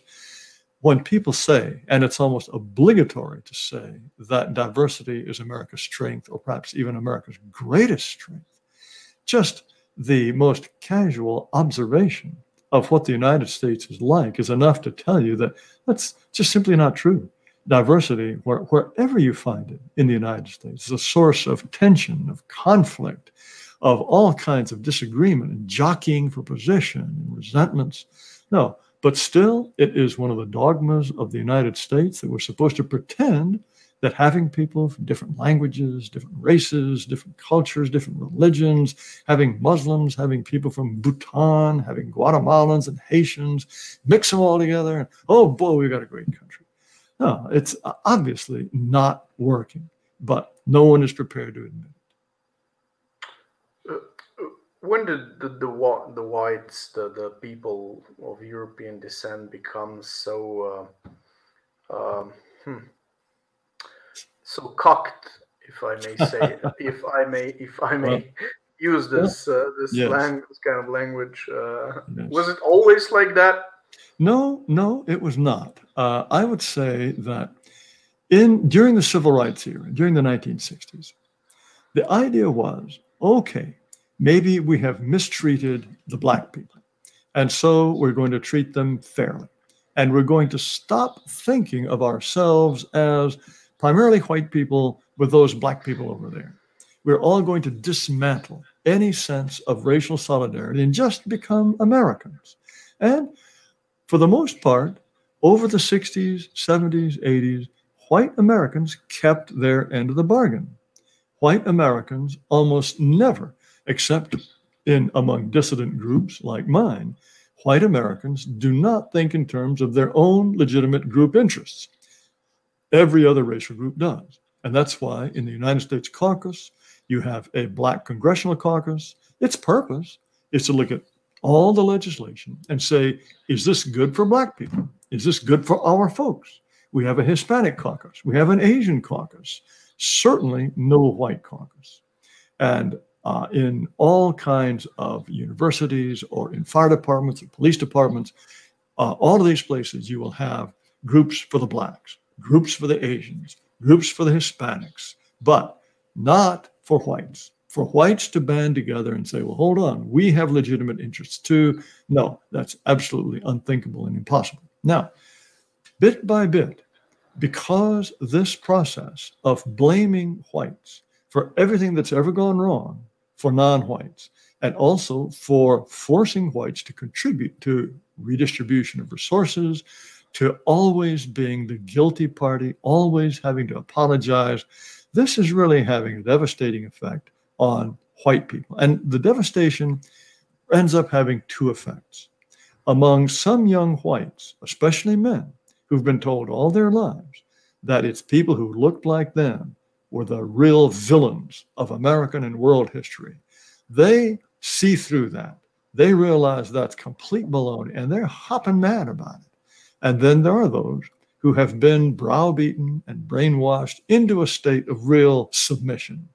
when people say, and it's almost obligatory to say, that diversity is America's strength, or perhaps even America's greatest strength, just the most casual observation of what the United States is like is enough to tell you that that's just simply not true. Diversity, wherever you find it in the United States, is a source of tension, of conflict, of all kinds of disagreement and jockeying for position and resentments. No, but still, it is one of the dogmas of the United States that we're supposed to pretend that having people from different languages, different races, different cultures, different religions, having Muslims, having people from Bhutan, having Guatemalans and Haitians, mix them all together, and oh boy, we've got a great country. No, it's obviously not working, but no one is prepared to admit it. When did the whites, the people of European descent, become so so cocked, if I may say, if I may use this yes. this kind of language? Yes. Was it always like that? No, it was not. I would say that during the Civil Rights era, during the 1960s, the idea was, okay, maybe we have mistreated the black people, and so we're going to treat them fairly. And we're going to stop thinking of ourselves as primarily white people with those black people over there. We're all going to dismantle any sense of racial solidarity and just become Americans. And for the most part, over the 60s, 70s, 80s, white Americans kept their end of the bargain. White Americans almost never, except among dissident groups like mine, white Americans do not think in terms of their own legitimate group interests. Every other racial group does. And that's why in the United States caucus, you have a black congressional caucus. Its purpose is to look at all the legislation and say, is this good for black people? Is this good for our folks? We have a Hispanic caucus. We have an Asian caucus. Certainly no white caucus. And in all kinds of universities or in fire departments or police departments, all of these places, you will have groups for the blacks, groups for the Asians, groups for the Hispanics, but not for whites. For whites to band together and say, well, hold on, we have legitimate interests too. No, that's absolutely unthinkable and impossible. Now, bit by bit, because this process of blaming whites for everything that's ever gone wrong for non-whites, and also for forcing whites to contribute to redistribution of resources, to always being the guilty party, always having to apologize, this is really having a devastating effect on white people. And the devastation ends up having two effects. Among some young whites, especially men, who've been told all their lives that it's people who looked like them were the real villains of American and world history, they see through that. They realize that's complete baloney, and they're hopping mad about it. And then there are those who have been browbeaten and brainwashed into a state of real submission.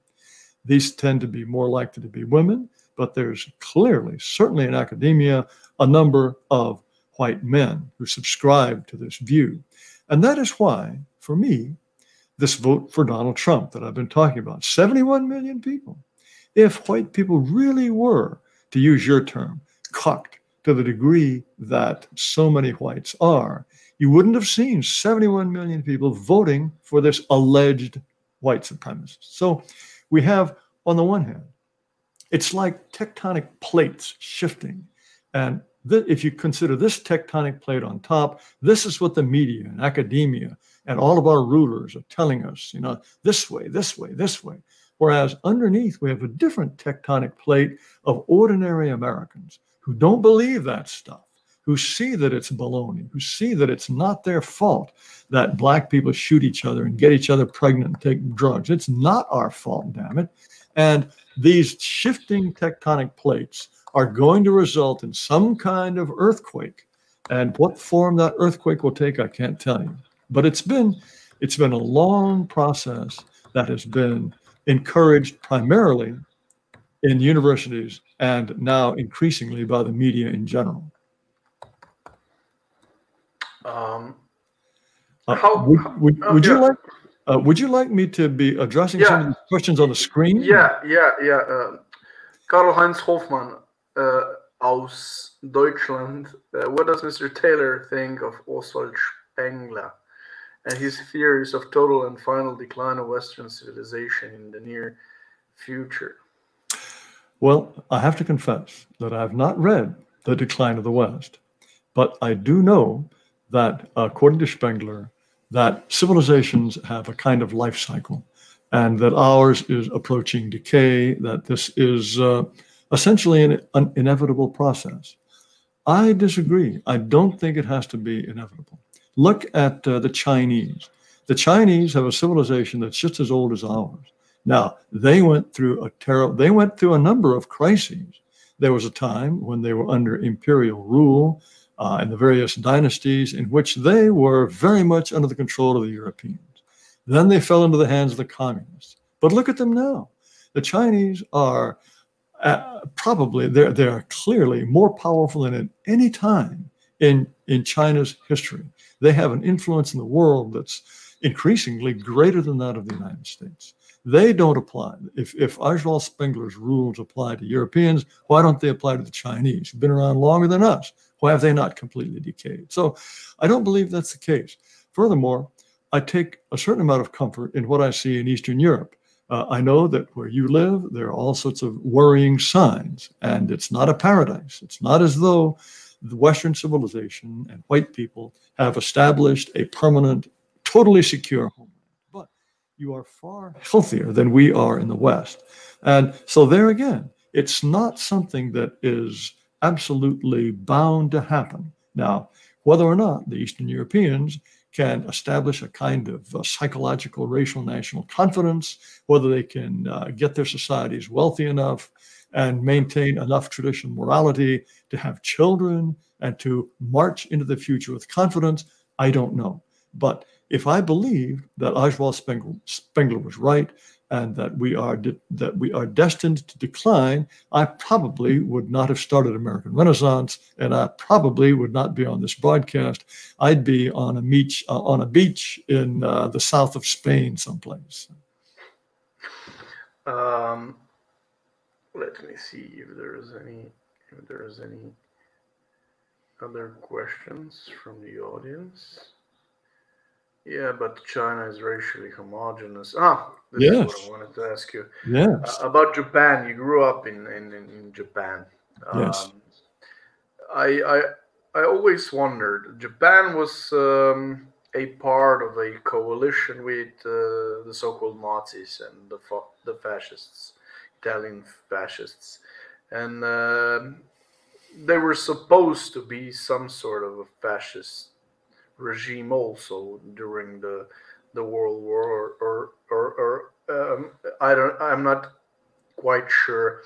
These tend to be more likely to be women, but there's clearly, certainly in academia, a number of white men who subscribe to this view. And that is why, for me, this vote for Donald Trump that I've been talking about, 71 million people, if white people really were, to use your term, cocked to the degree that so many whites are, you wouldn't have seen 71 million people voting for this alleged white supremacist. So we have, on the one hand, It's like tectonic plates shifting. And if you consider this tectonic plate on top, this is what the media and academia and all of our rulers are telling us, you know, this way, this way, this way. Whereas underneath, we have a different tectonic plate of ordinary Americans who don't believe that stuff, who see that it's baloney, who see that it's not their fault that black people shoot each other and get each other pregnant and take drugs. It's not our fault, damn it. And these shifting tectonic plates are going to result in some kind of earthquake. And what form that earthquake will take, I can't tell you. But it's been a long process that has been encouraged primarily in universities and now increasingly by the media in general. Would you like me to be addressing some of the questions on the screen? Karl-Heinz Hoffmann aus Deutschland. What does Mr. Taylor think of Oswald Spengler and his theories of total and final decline of Western civilization in the near future? Well, I have to confess that I have not read The Decline of the West, but I do know that, according to Spengler, that civilizations have a kind of life cycle, and that ours is approaching decay, that this is essentially an inevitable process. I disagree. I don't think it has to be inevitable. Look at the Chinese. The Chinese have a civilization that's just as old as ours. Now, they went through a number of crises. There was a time when they were under imperial rule in the various dynasties in which they were very much under the control of the Europeans. Then they fell into the hands of the communists. But look at them now. The Chinese are they're clearly more powerful than at any time in China's history. They have an influence in the world that's increasingly greater than that of the United States. They don't apply. If Oswald Spengler's rules apply to Europeans, why don't they apply to the Chinese, who've been around longer than us? Why have they not completely decayed? So I don't believe that's the case. Furthermore, I take a certain amount of comfort in what I see in Eastern Europe. I know that where you live, there are all sorts of worrying signs, and it's not a paradise. It's not as though the Western civilization and white people have established a permanent, totally secure homeland. But you are far healthier than we are in the West. And so there again, it's not something that is absolutely bound to happen. Now, whether or not the Eastern Europeans can establish a kind of psychological racial national confidence, whether they can get their societies wealthy enough and maintain enough traditional morality to have children and to march into the future with confidence, I don't know. But if I believed that Oswald Spengler was right and that we are destined to decline, I probably would not have started American Renaissance, and I probably would not be on this broadcast. I'd be on a beach in the south of Spain someplace. Let me see if there is any other questions from the audience. Yeah, but China is racially homogeneous. This is what I wanted to ask you. Yes. About Japan. You grew up in Japan. Yes. I always wondered. Japan was a part of a coalition with the so-called Nazis and the fascists, Italian fascists, and they were supposed to be some sort of a fascist regime also during the World War, or I'm not quite sure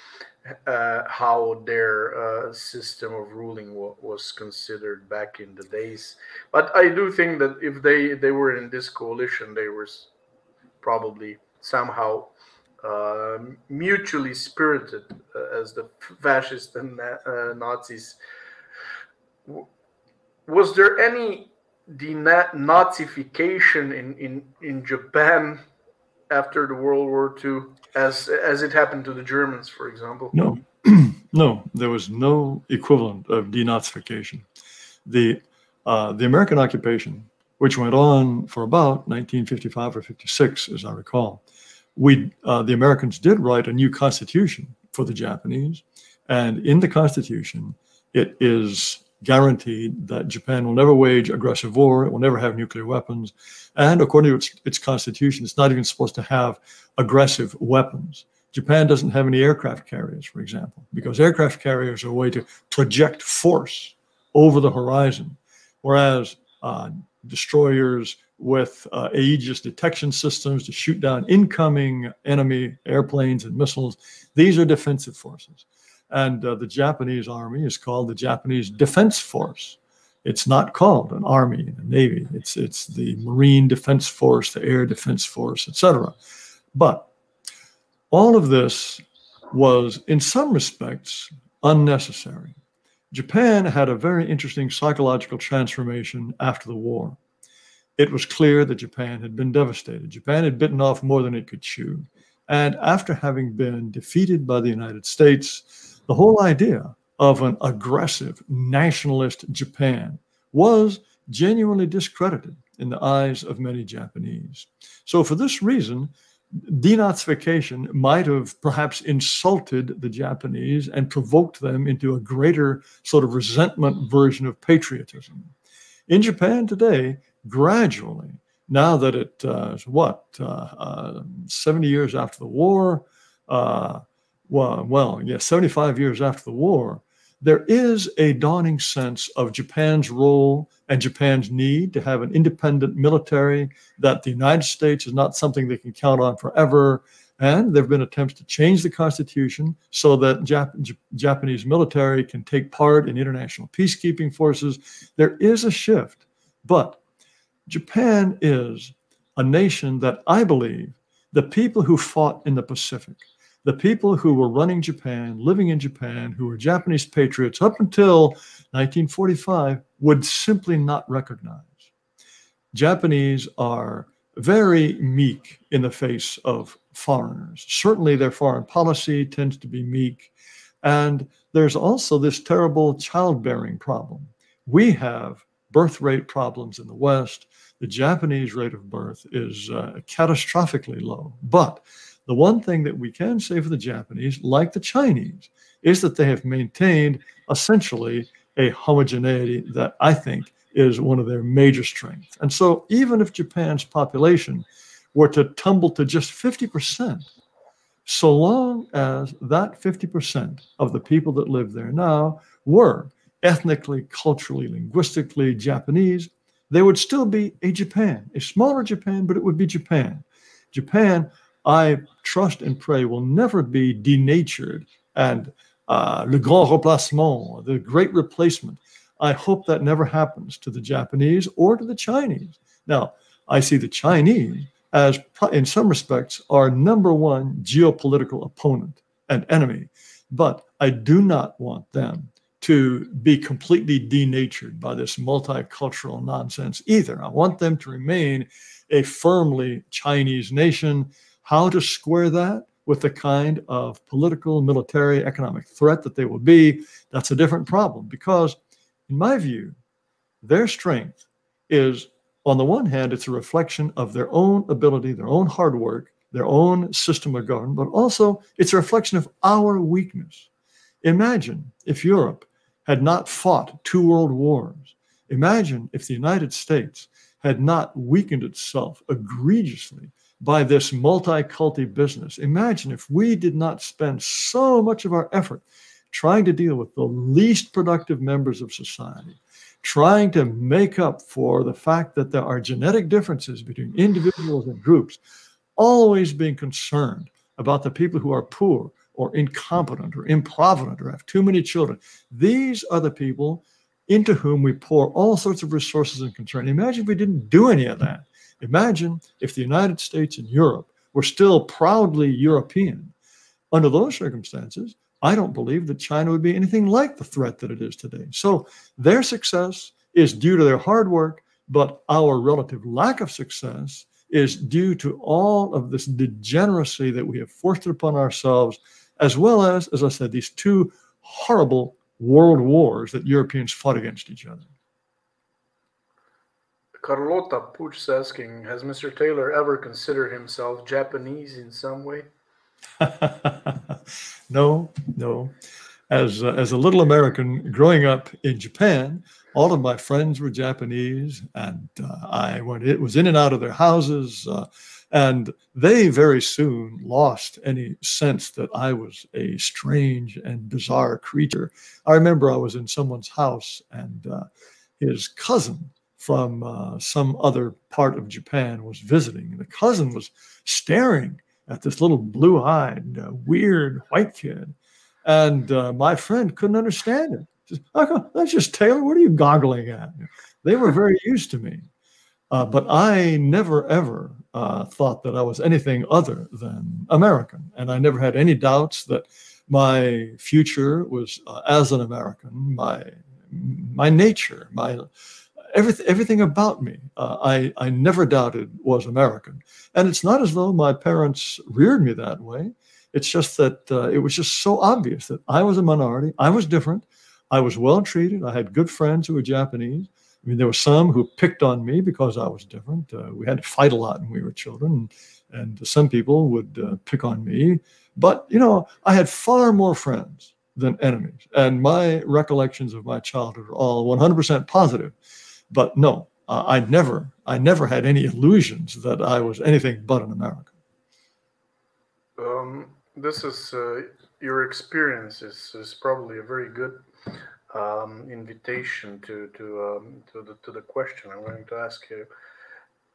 how their system of ruling was considered back in the days. But I do think that if they were in this coalition, they were probably somehow mutually spirited as the fascists and Nazis. Was there any denazification in Japan after the World War II, as it happened to the Germans, for example? No, no, there was no equivalent of denazification. The American occupation, which went on for about 1955 or 56, as I recall, the Americans did write a new constitution for the Japanese. And in the Constitution, it is guaranteed that Japan will never wage aggressive war, it will never have nuclear weapons. And according to its Constitution, it's not even supposed to have aggressive weapons. Japan doesn't have any aircraft carriers, for example, because aircraft carriers are a way to project force over the horizon, whereas destroyers with Aegis detection systems to shoot down incoming enemy airplanes and missiles, these are defensive forces. And the Japanese army is called the Japanese Defense Force. It's not called an army and a navy. It's the Marine Defense Force, the Air Defense Force, etc. But all of this was, in some respects, unnecessary. Japan had a very interesting psychological transformation after the war. It was clear that Japan had been devastated. Japan had bitten off more than it could chew. And after having been defeated by the United States, the whole idea of an aggressive nationalist Japan was genuinely discredited in the eyes of many Japanese. So for this reason, denazification might have perhaps insulted the Japanese and provoked them into a greater sort of resentment version of patriotism. In Japan today, gradually, now that it is 70 years after the war, 75 years after the war, there is a dawning sense of Japan's role and Japan's need to have an independent military, that the United States is not something they can count on forever. And there have been attempts to change the Constitution so that Japanese military can take part in international peacekeeping forces. There is a shift, but Japan is a nation that I believe the people who fought in the Pacific, the people who were running Japan, living in Japan, who were Japanese patriots up until 1945 would simply not recognize. Japanese are very meek in the face of foreigners. Certainly their foreign policy tends to be meek. And there's also this terrible childbearing problem. We have birth rate problems in the West. The Japanese rate of birth is catastrophically low. But the one thing that we can say for the Japanese, like the Chinese, is that they have maintained essentially a homogeneity that I think is one of their major strengths. And so even if Japan's population were to tumble to just 50%, so long as that 50% of the people that live there now were ethnically, culturally, linguistically Japanese, they would still be a Japan, a smaller Japan, but it would be Japan. Japan, I trust and pray, will never be denatured and le grand remplacement, the great replacement. I hope that never happens to the Japanese or to the Chinese. Now, I see the Chinese as, in some respects, our number one geopolitical opponent and enemy, but I do not want them to be completely denatured by this multicultural nonsense either. I want them to remain a firmly Chinese nation. How to square that with the kind of political, military, economic threat that they will be, that's a different problem. Because, in my view, their strength is, on the one hand, it's a reflection of their own ability, their own hard work, their own system of government, but also it's a reflection of our weakness. Imagine if Europe had not fought 2 world wars. Imagine if the United States had not weakened itself egregiously by this multi-culti business. Imagine if we did not spend so much of our effort trying to deal with the least productive members of society, trying to make up for the fact that there are genetic differences between individuals and groups, always being concerned about the people who are poor or incompetent or improvident or have too many children. These are the people into whom we pour all sorts of resources and concern. Imagine if we didn't do any of that. Imagine if the United States and Europe were still proudly European. Under those circumstances, I don't believe that China would be anything like the threat that it is today. So their success is due to their hard work, but our relative lack of success is due to all of this degeneracy that we have forced upon ourselves, as well as I said, these 2 horrible world wars that Europeans fought against each other. Carlota Puch is asking, has Mr. Taylor ever considered himself Japanese in some way? No, no. As a little American growing up in Japan, all of my friends were Japanese, and it was in and out of their houses, and they very soon lost any sense that I was a strange and bizarre creature. I remember I was in someone's house, and his cousin from some other part of Japan was visiting, and the cousin was staring at this little blue-eyed, weird white kid. And my friend couldn't understand it. Says, that's just Taylor. What are you goggling at? They were very used to me. But I never, ever thought that I was anything other than American. And I never had any doubts that my future was as an American, my nature, everything about me, I never doubted was American. And it's not as though my parents reared me that way. It's just that it was just so obvious that I was a minority. I was different. I was well treated. I had good friends who were Japanese. I mean, there were some who picked on me because I was different. We had to fight a lot when we were children, and some people would pick on me. But, I had far more friends than enemies. And my recollections of my childhood are all 100% positive. But no, I never had any illusions that I was anything but an American. This is your experience is probably a very good invitation to the question I'm going to ask you.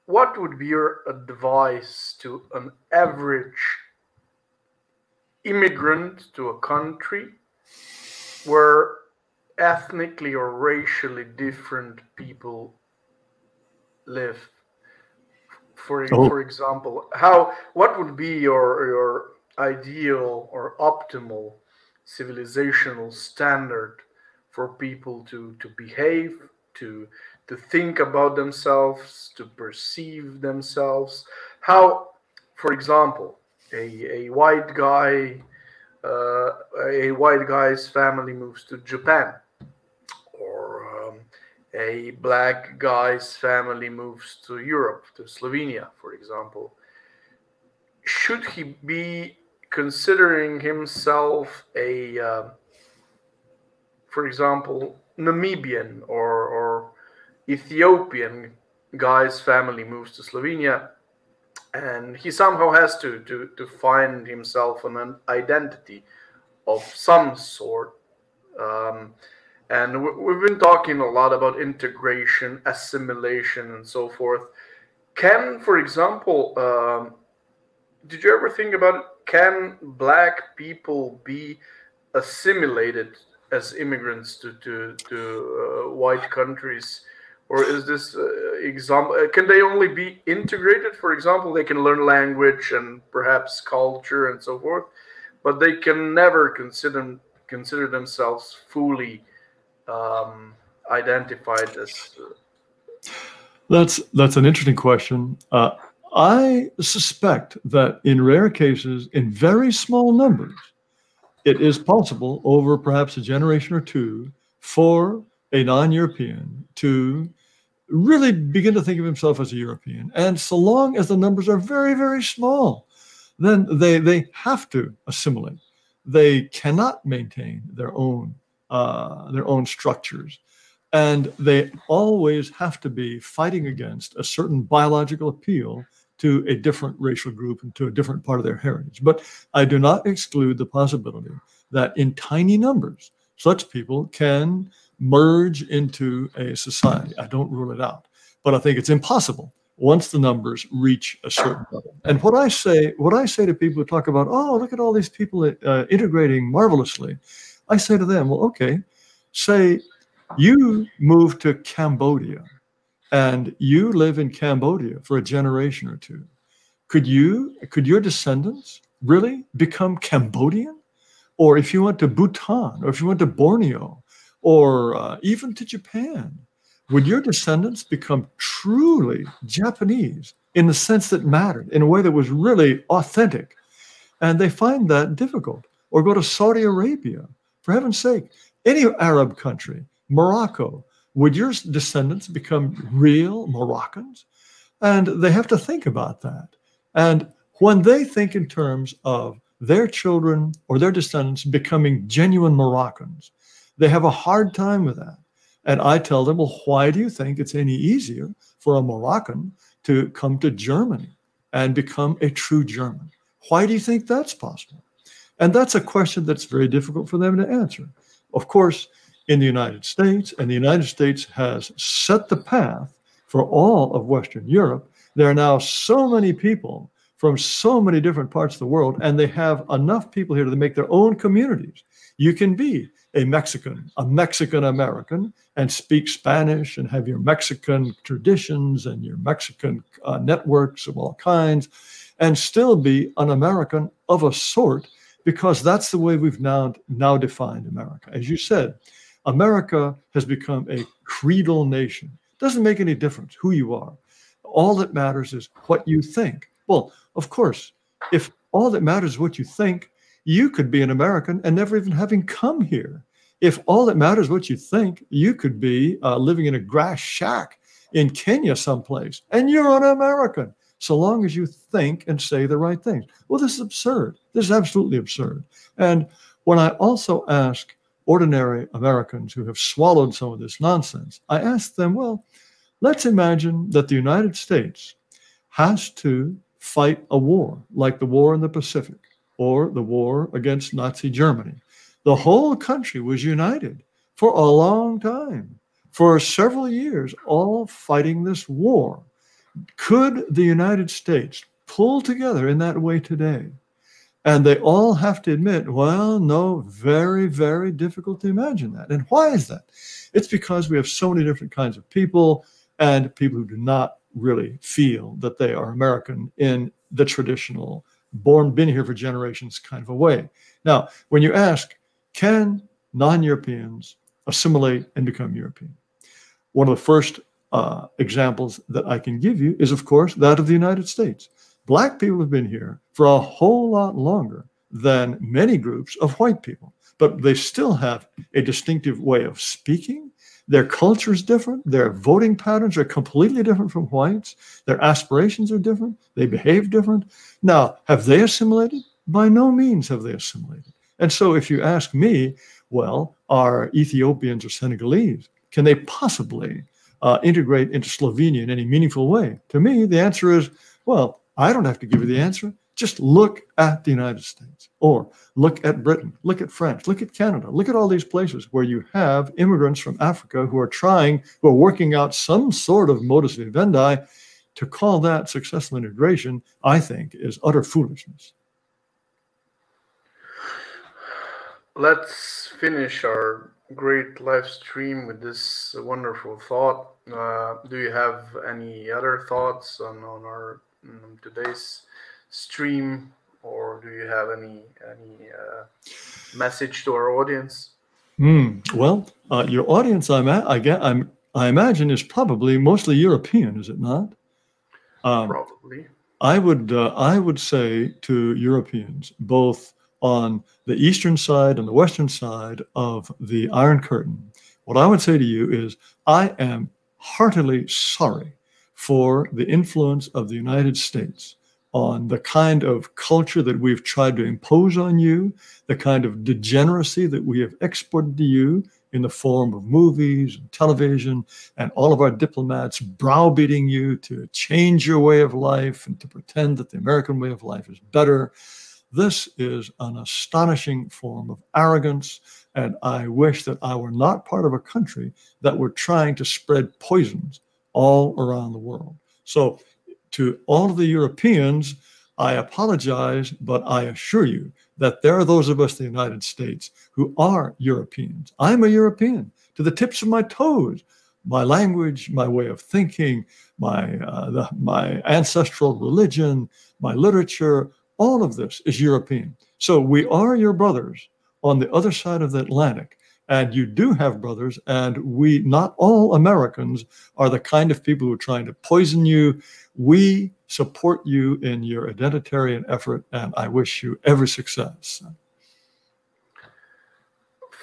What would be your advice to an average immigrant to a country where ethnically or racially different people live? For example, what would be your ideal or optimal civilizational standard for people to behave, to think about themselves, to perceive themselves? How, for example, a white guy's family moves to Japan, or a black guy's family moves to Europe, to Slovenia, for example. Should he be considering himself for example, Namibian or Ethiopian guy's family moves to Slovenia, and he somehow has to find himself an identity of some sort? And we've been talking a lot about integration, assimilation, and so forth. Can, for example, did you ever think about it? Can black people be assimilated as immigrants to white countries? Or is this example? Can they only be integrated? For example, they can learn language and perhaps culture and so forth, but they can never consider themselves fully identified as. That's an interesting question. I suspect that in rare cases, in very small numbers, it is possible over perhaps a generation or two for a non-European to really begin to think of himself as a European. And so long as the numbers are very, very small, then they have to assimilate. They cannot maintain their own structures. And they always have to be fighting against a certain biological appeal to a different racial group and to a different part of their heritage. But I do not exclude the possibility that in tiny numbers, such people can merge into a society. I don't rule it out, but I think it's impossible once the numbers reach a certain level. And what I say to people who talk about, oh, look at all these people integrating marvelously, I say to them, well, okay, say you move to Cambodia and you live in Cambodia for a generation or two. Could your descendants really become Cambodian? Or if you went to Bhutan, or if you went to Borneo, or even to Japan, would your descendants become truly Japanese in the sense that mattered, in a way that was really authentic? And they find that difficult. Or go to Saudi Arabia, for heaven's sake, any Arab country, Morocco, would your descendants become real Moroccans? And they have to think about that. And when they think in terms of their children or their descendants becoming genuine Moroccans. They have a hard time with that. And I tell them, well, why do you think it's any easier for a Moroccan to come to Germany and become a true German? Why do you think that's possible? And that's a question that's very difficult for them to answer. Of course, in the United States, and the United States has set the path for all of Western Europe, there are now so many people from so many different parts of the world, and they have enough people here to make their own communities. You can be a Mexican American, and speak Spanish and have your Mexican traditions and your Mexican networks of all kinds, and still be an American of a sort, because that's the way we've now defined America. As you said, America has become a creedal nation. It doesn't make any difference who you are. All that matters is what you think. Well, of course, if all that matters is what you think, you could be an American and never even having come here. If all that matters is what you think, you could be living in a grass shack in Kenya someplace, and you're an American, so long as you think and say the right things. Well, this is absurd. This is absolutely absurd. And when I also ask ordinary Americans who have swallowed some of this nonsense, I ask them, well, let's imagine that the United States has to fight a war like the war in the Pacific or the war against Nazi Germany. The whole country was united for a long time, for several years, all fighting this war. Could the United States pull together in that way today? And they all have to admit, well, no, very, very difficult to imagine that. And why is that? It's because we have so many different kinds of people, and people who do not really feel that they are American in the traditional, been here for generations kind of a way. Now, when you ask, can non-Europeans assimilate and become European? One of the first examples that I can give you is, of course, that of the United States. Black people have been here for a whole lot longer than many groups of white people, but they still have a distinctive way of speaking. Their culture is different. Their voting patterns are completely different from whites. Their aspirations are different. They behave different. Now, have they assimilated? By no means have they assimilated. And so if you ask me, well, are Ethiopians or Senegalese, can they possibly integrate into Slovenia in any meaningful way? To me, the answer is, well, I don't have to give you the answer. Just look at the United States, or look at Britain, look at France, look at Canada, look at all these places where you have immigrants from Africa who are working out some sort of modus vivendi. To call that successful integration, I think, is utter foolishness. Let's finish our great live stream with this wonderful thought. Do you have any other thoughts on our today's stream, or do you have any message to our audience? Well, your audience, I imagine, is probably mostly European, is it not? Probably. I would say to Europeans, both on the eastern side and the western side of the Iron Curtain, what I would say to you is, I am heartily sorry for the influence of the United States on the kind of culture that we've tried to impose on you, the kind of degeneracy that we have exported to you in the form of movies and television, and all of our diplomats browbeating you to change your way of life and to pretend that the American way of life is better. This is an astonishing form of arrogance, and I wish that I were not part of a country that were trying to spread poisons all around the world. So to all of the Europeans, I apologize, but I assure you that there are those of us in the United States who are Europeans. I'm a European to the tips of my toes. My language, my way of thinking, my ancestral religion, my literature, all of this is European. So we are your brothers on the other side of the Atlantic. And you do have brothers, and not all Americans are the kind of people who are trying to poison you. We support you in your identitarian effort, and I wish you every success.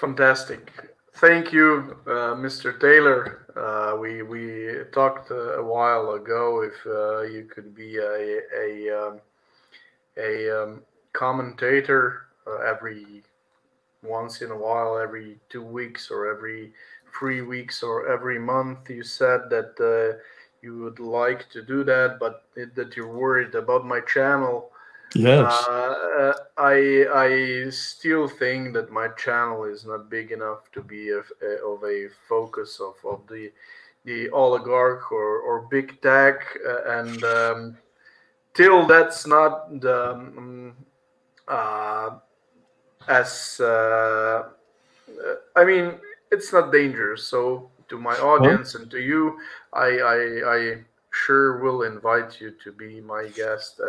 Fantastic. Thank you, Mr. Taylor. We talked a while ago if you could be a commentator every once in a while, every 2 weeks or every 3 weeks or every month. You said that you would like to do that, but that you're worried about my channel. Yes. I still think that my channel is not big enough to be of a focus of the oligarch or big tech, and till that's not the as I mean, it's not dangerous. So to my Well, audience and to you, I sure will invite you to be my guest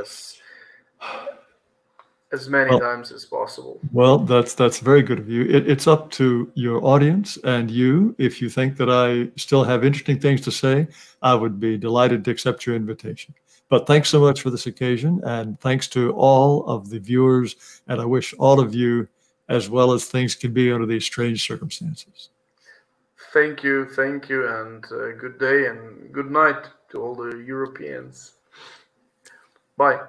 as many well, times as possible. well, that's very good of you. It's up to your audience and you. If you think that I still have interesting things to say, I would be delighted to accept your invitation. But thanks so much for this occasion, and thanks to all of the viewers. And I wish all of you as well as things can be under these strange circumstances. Thank you, and good day and good night to all the Europeans. Bye.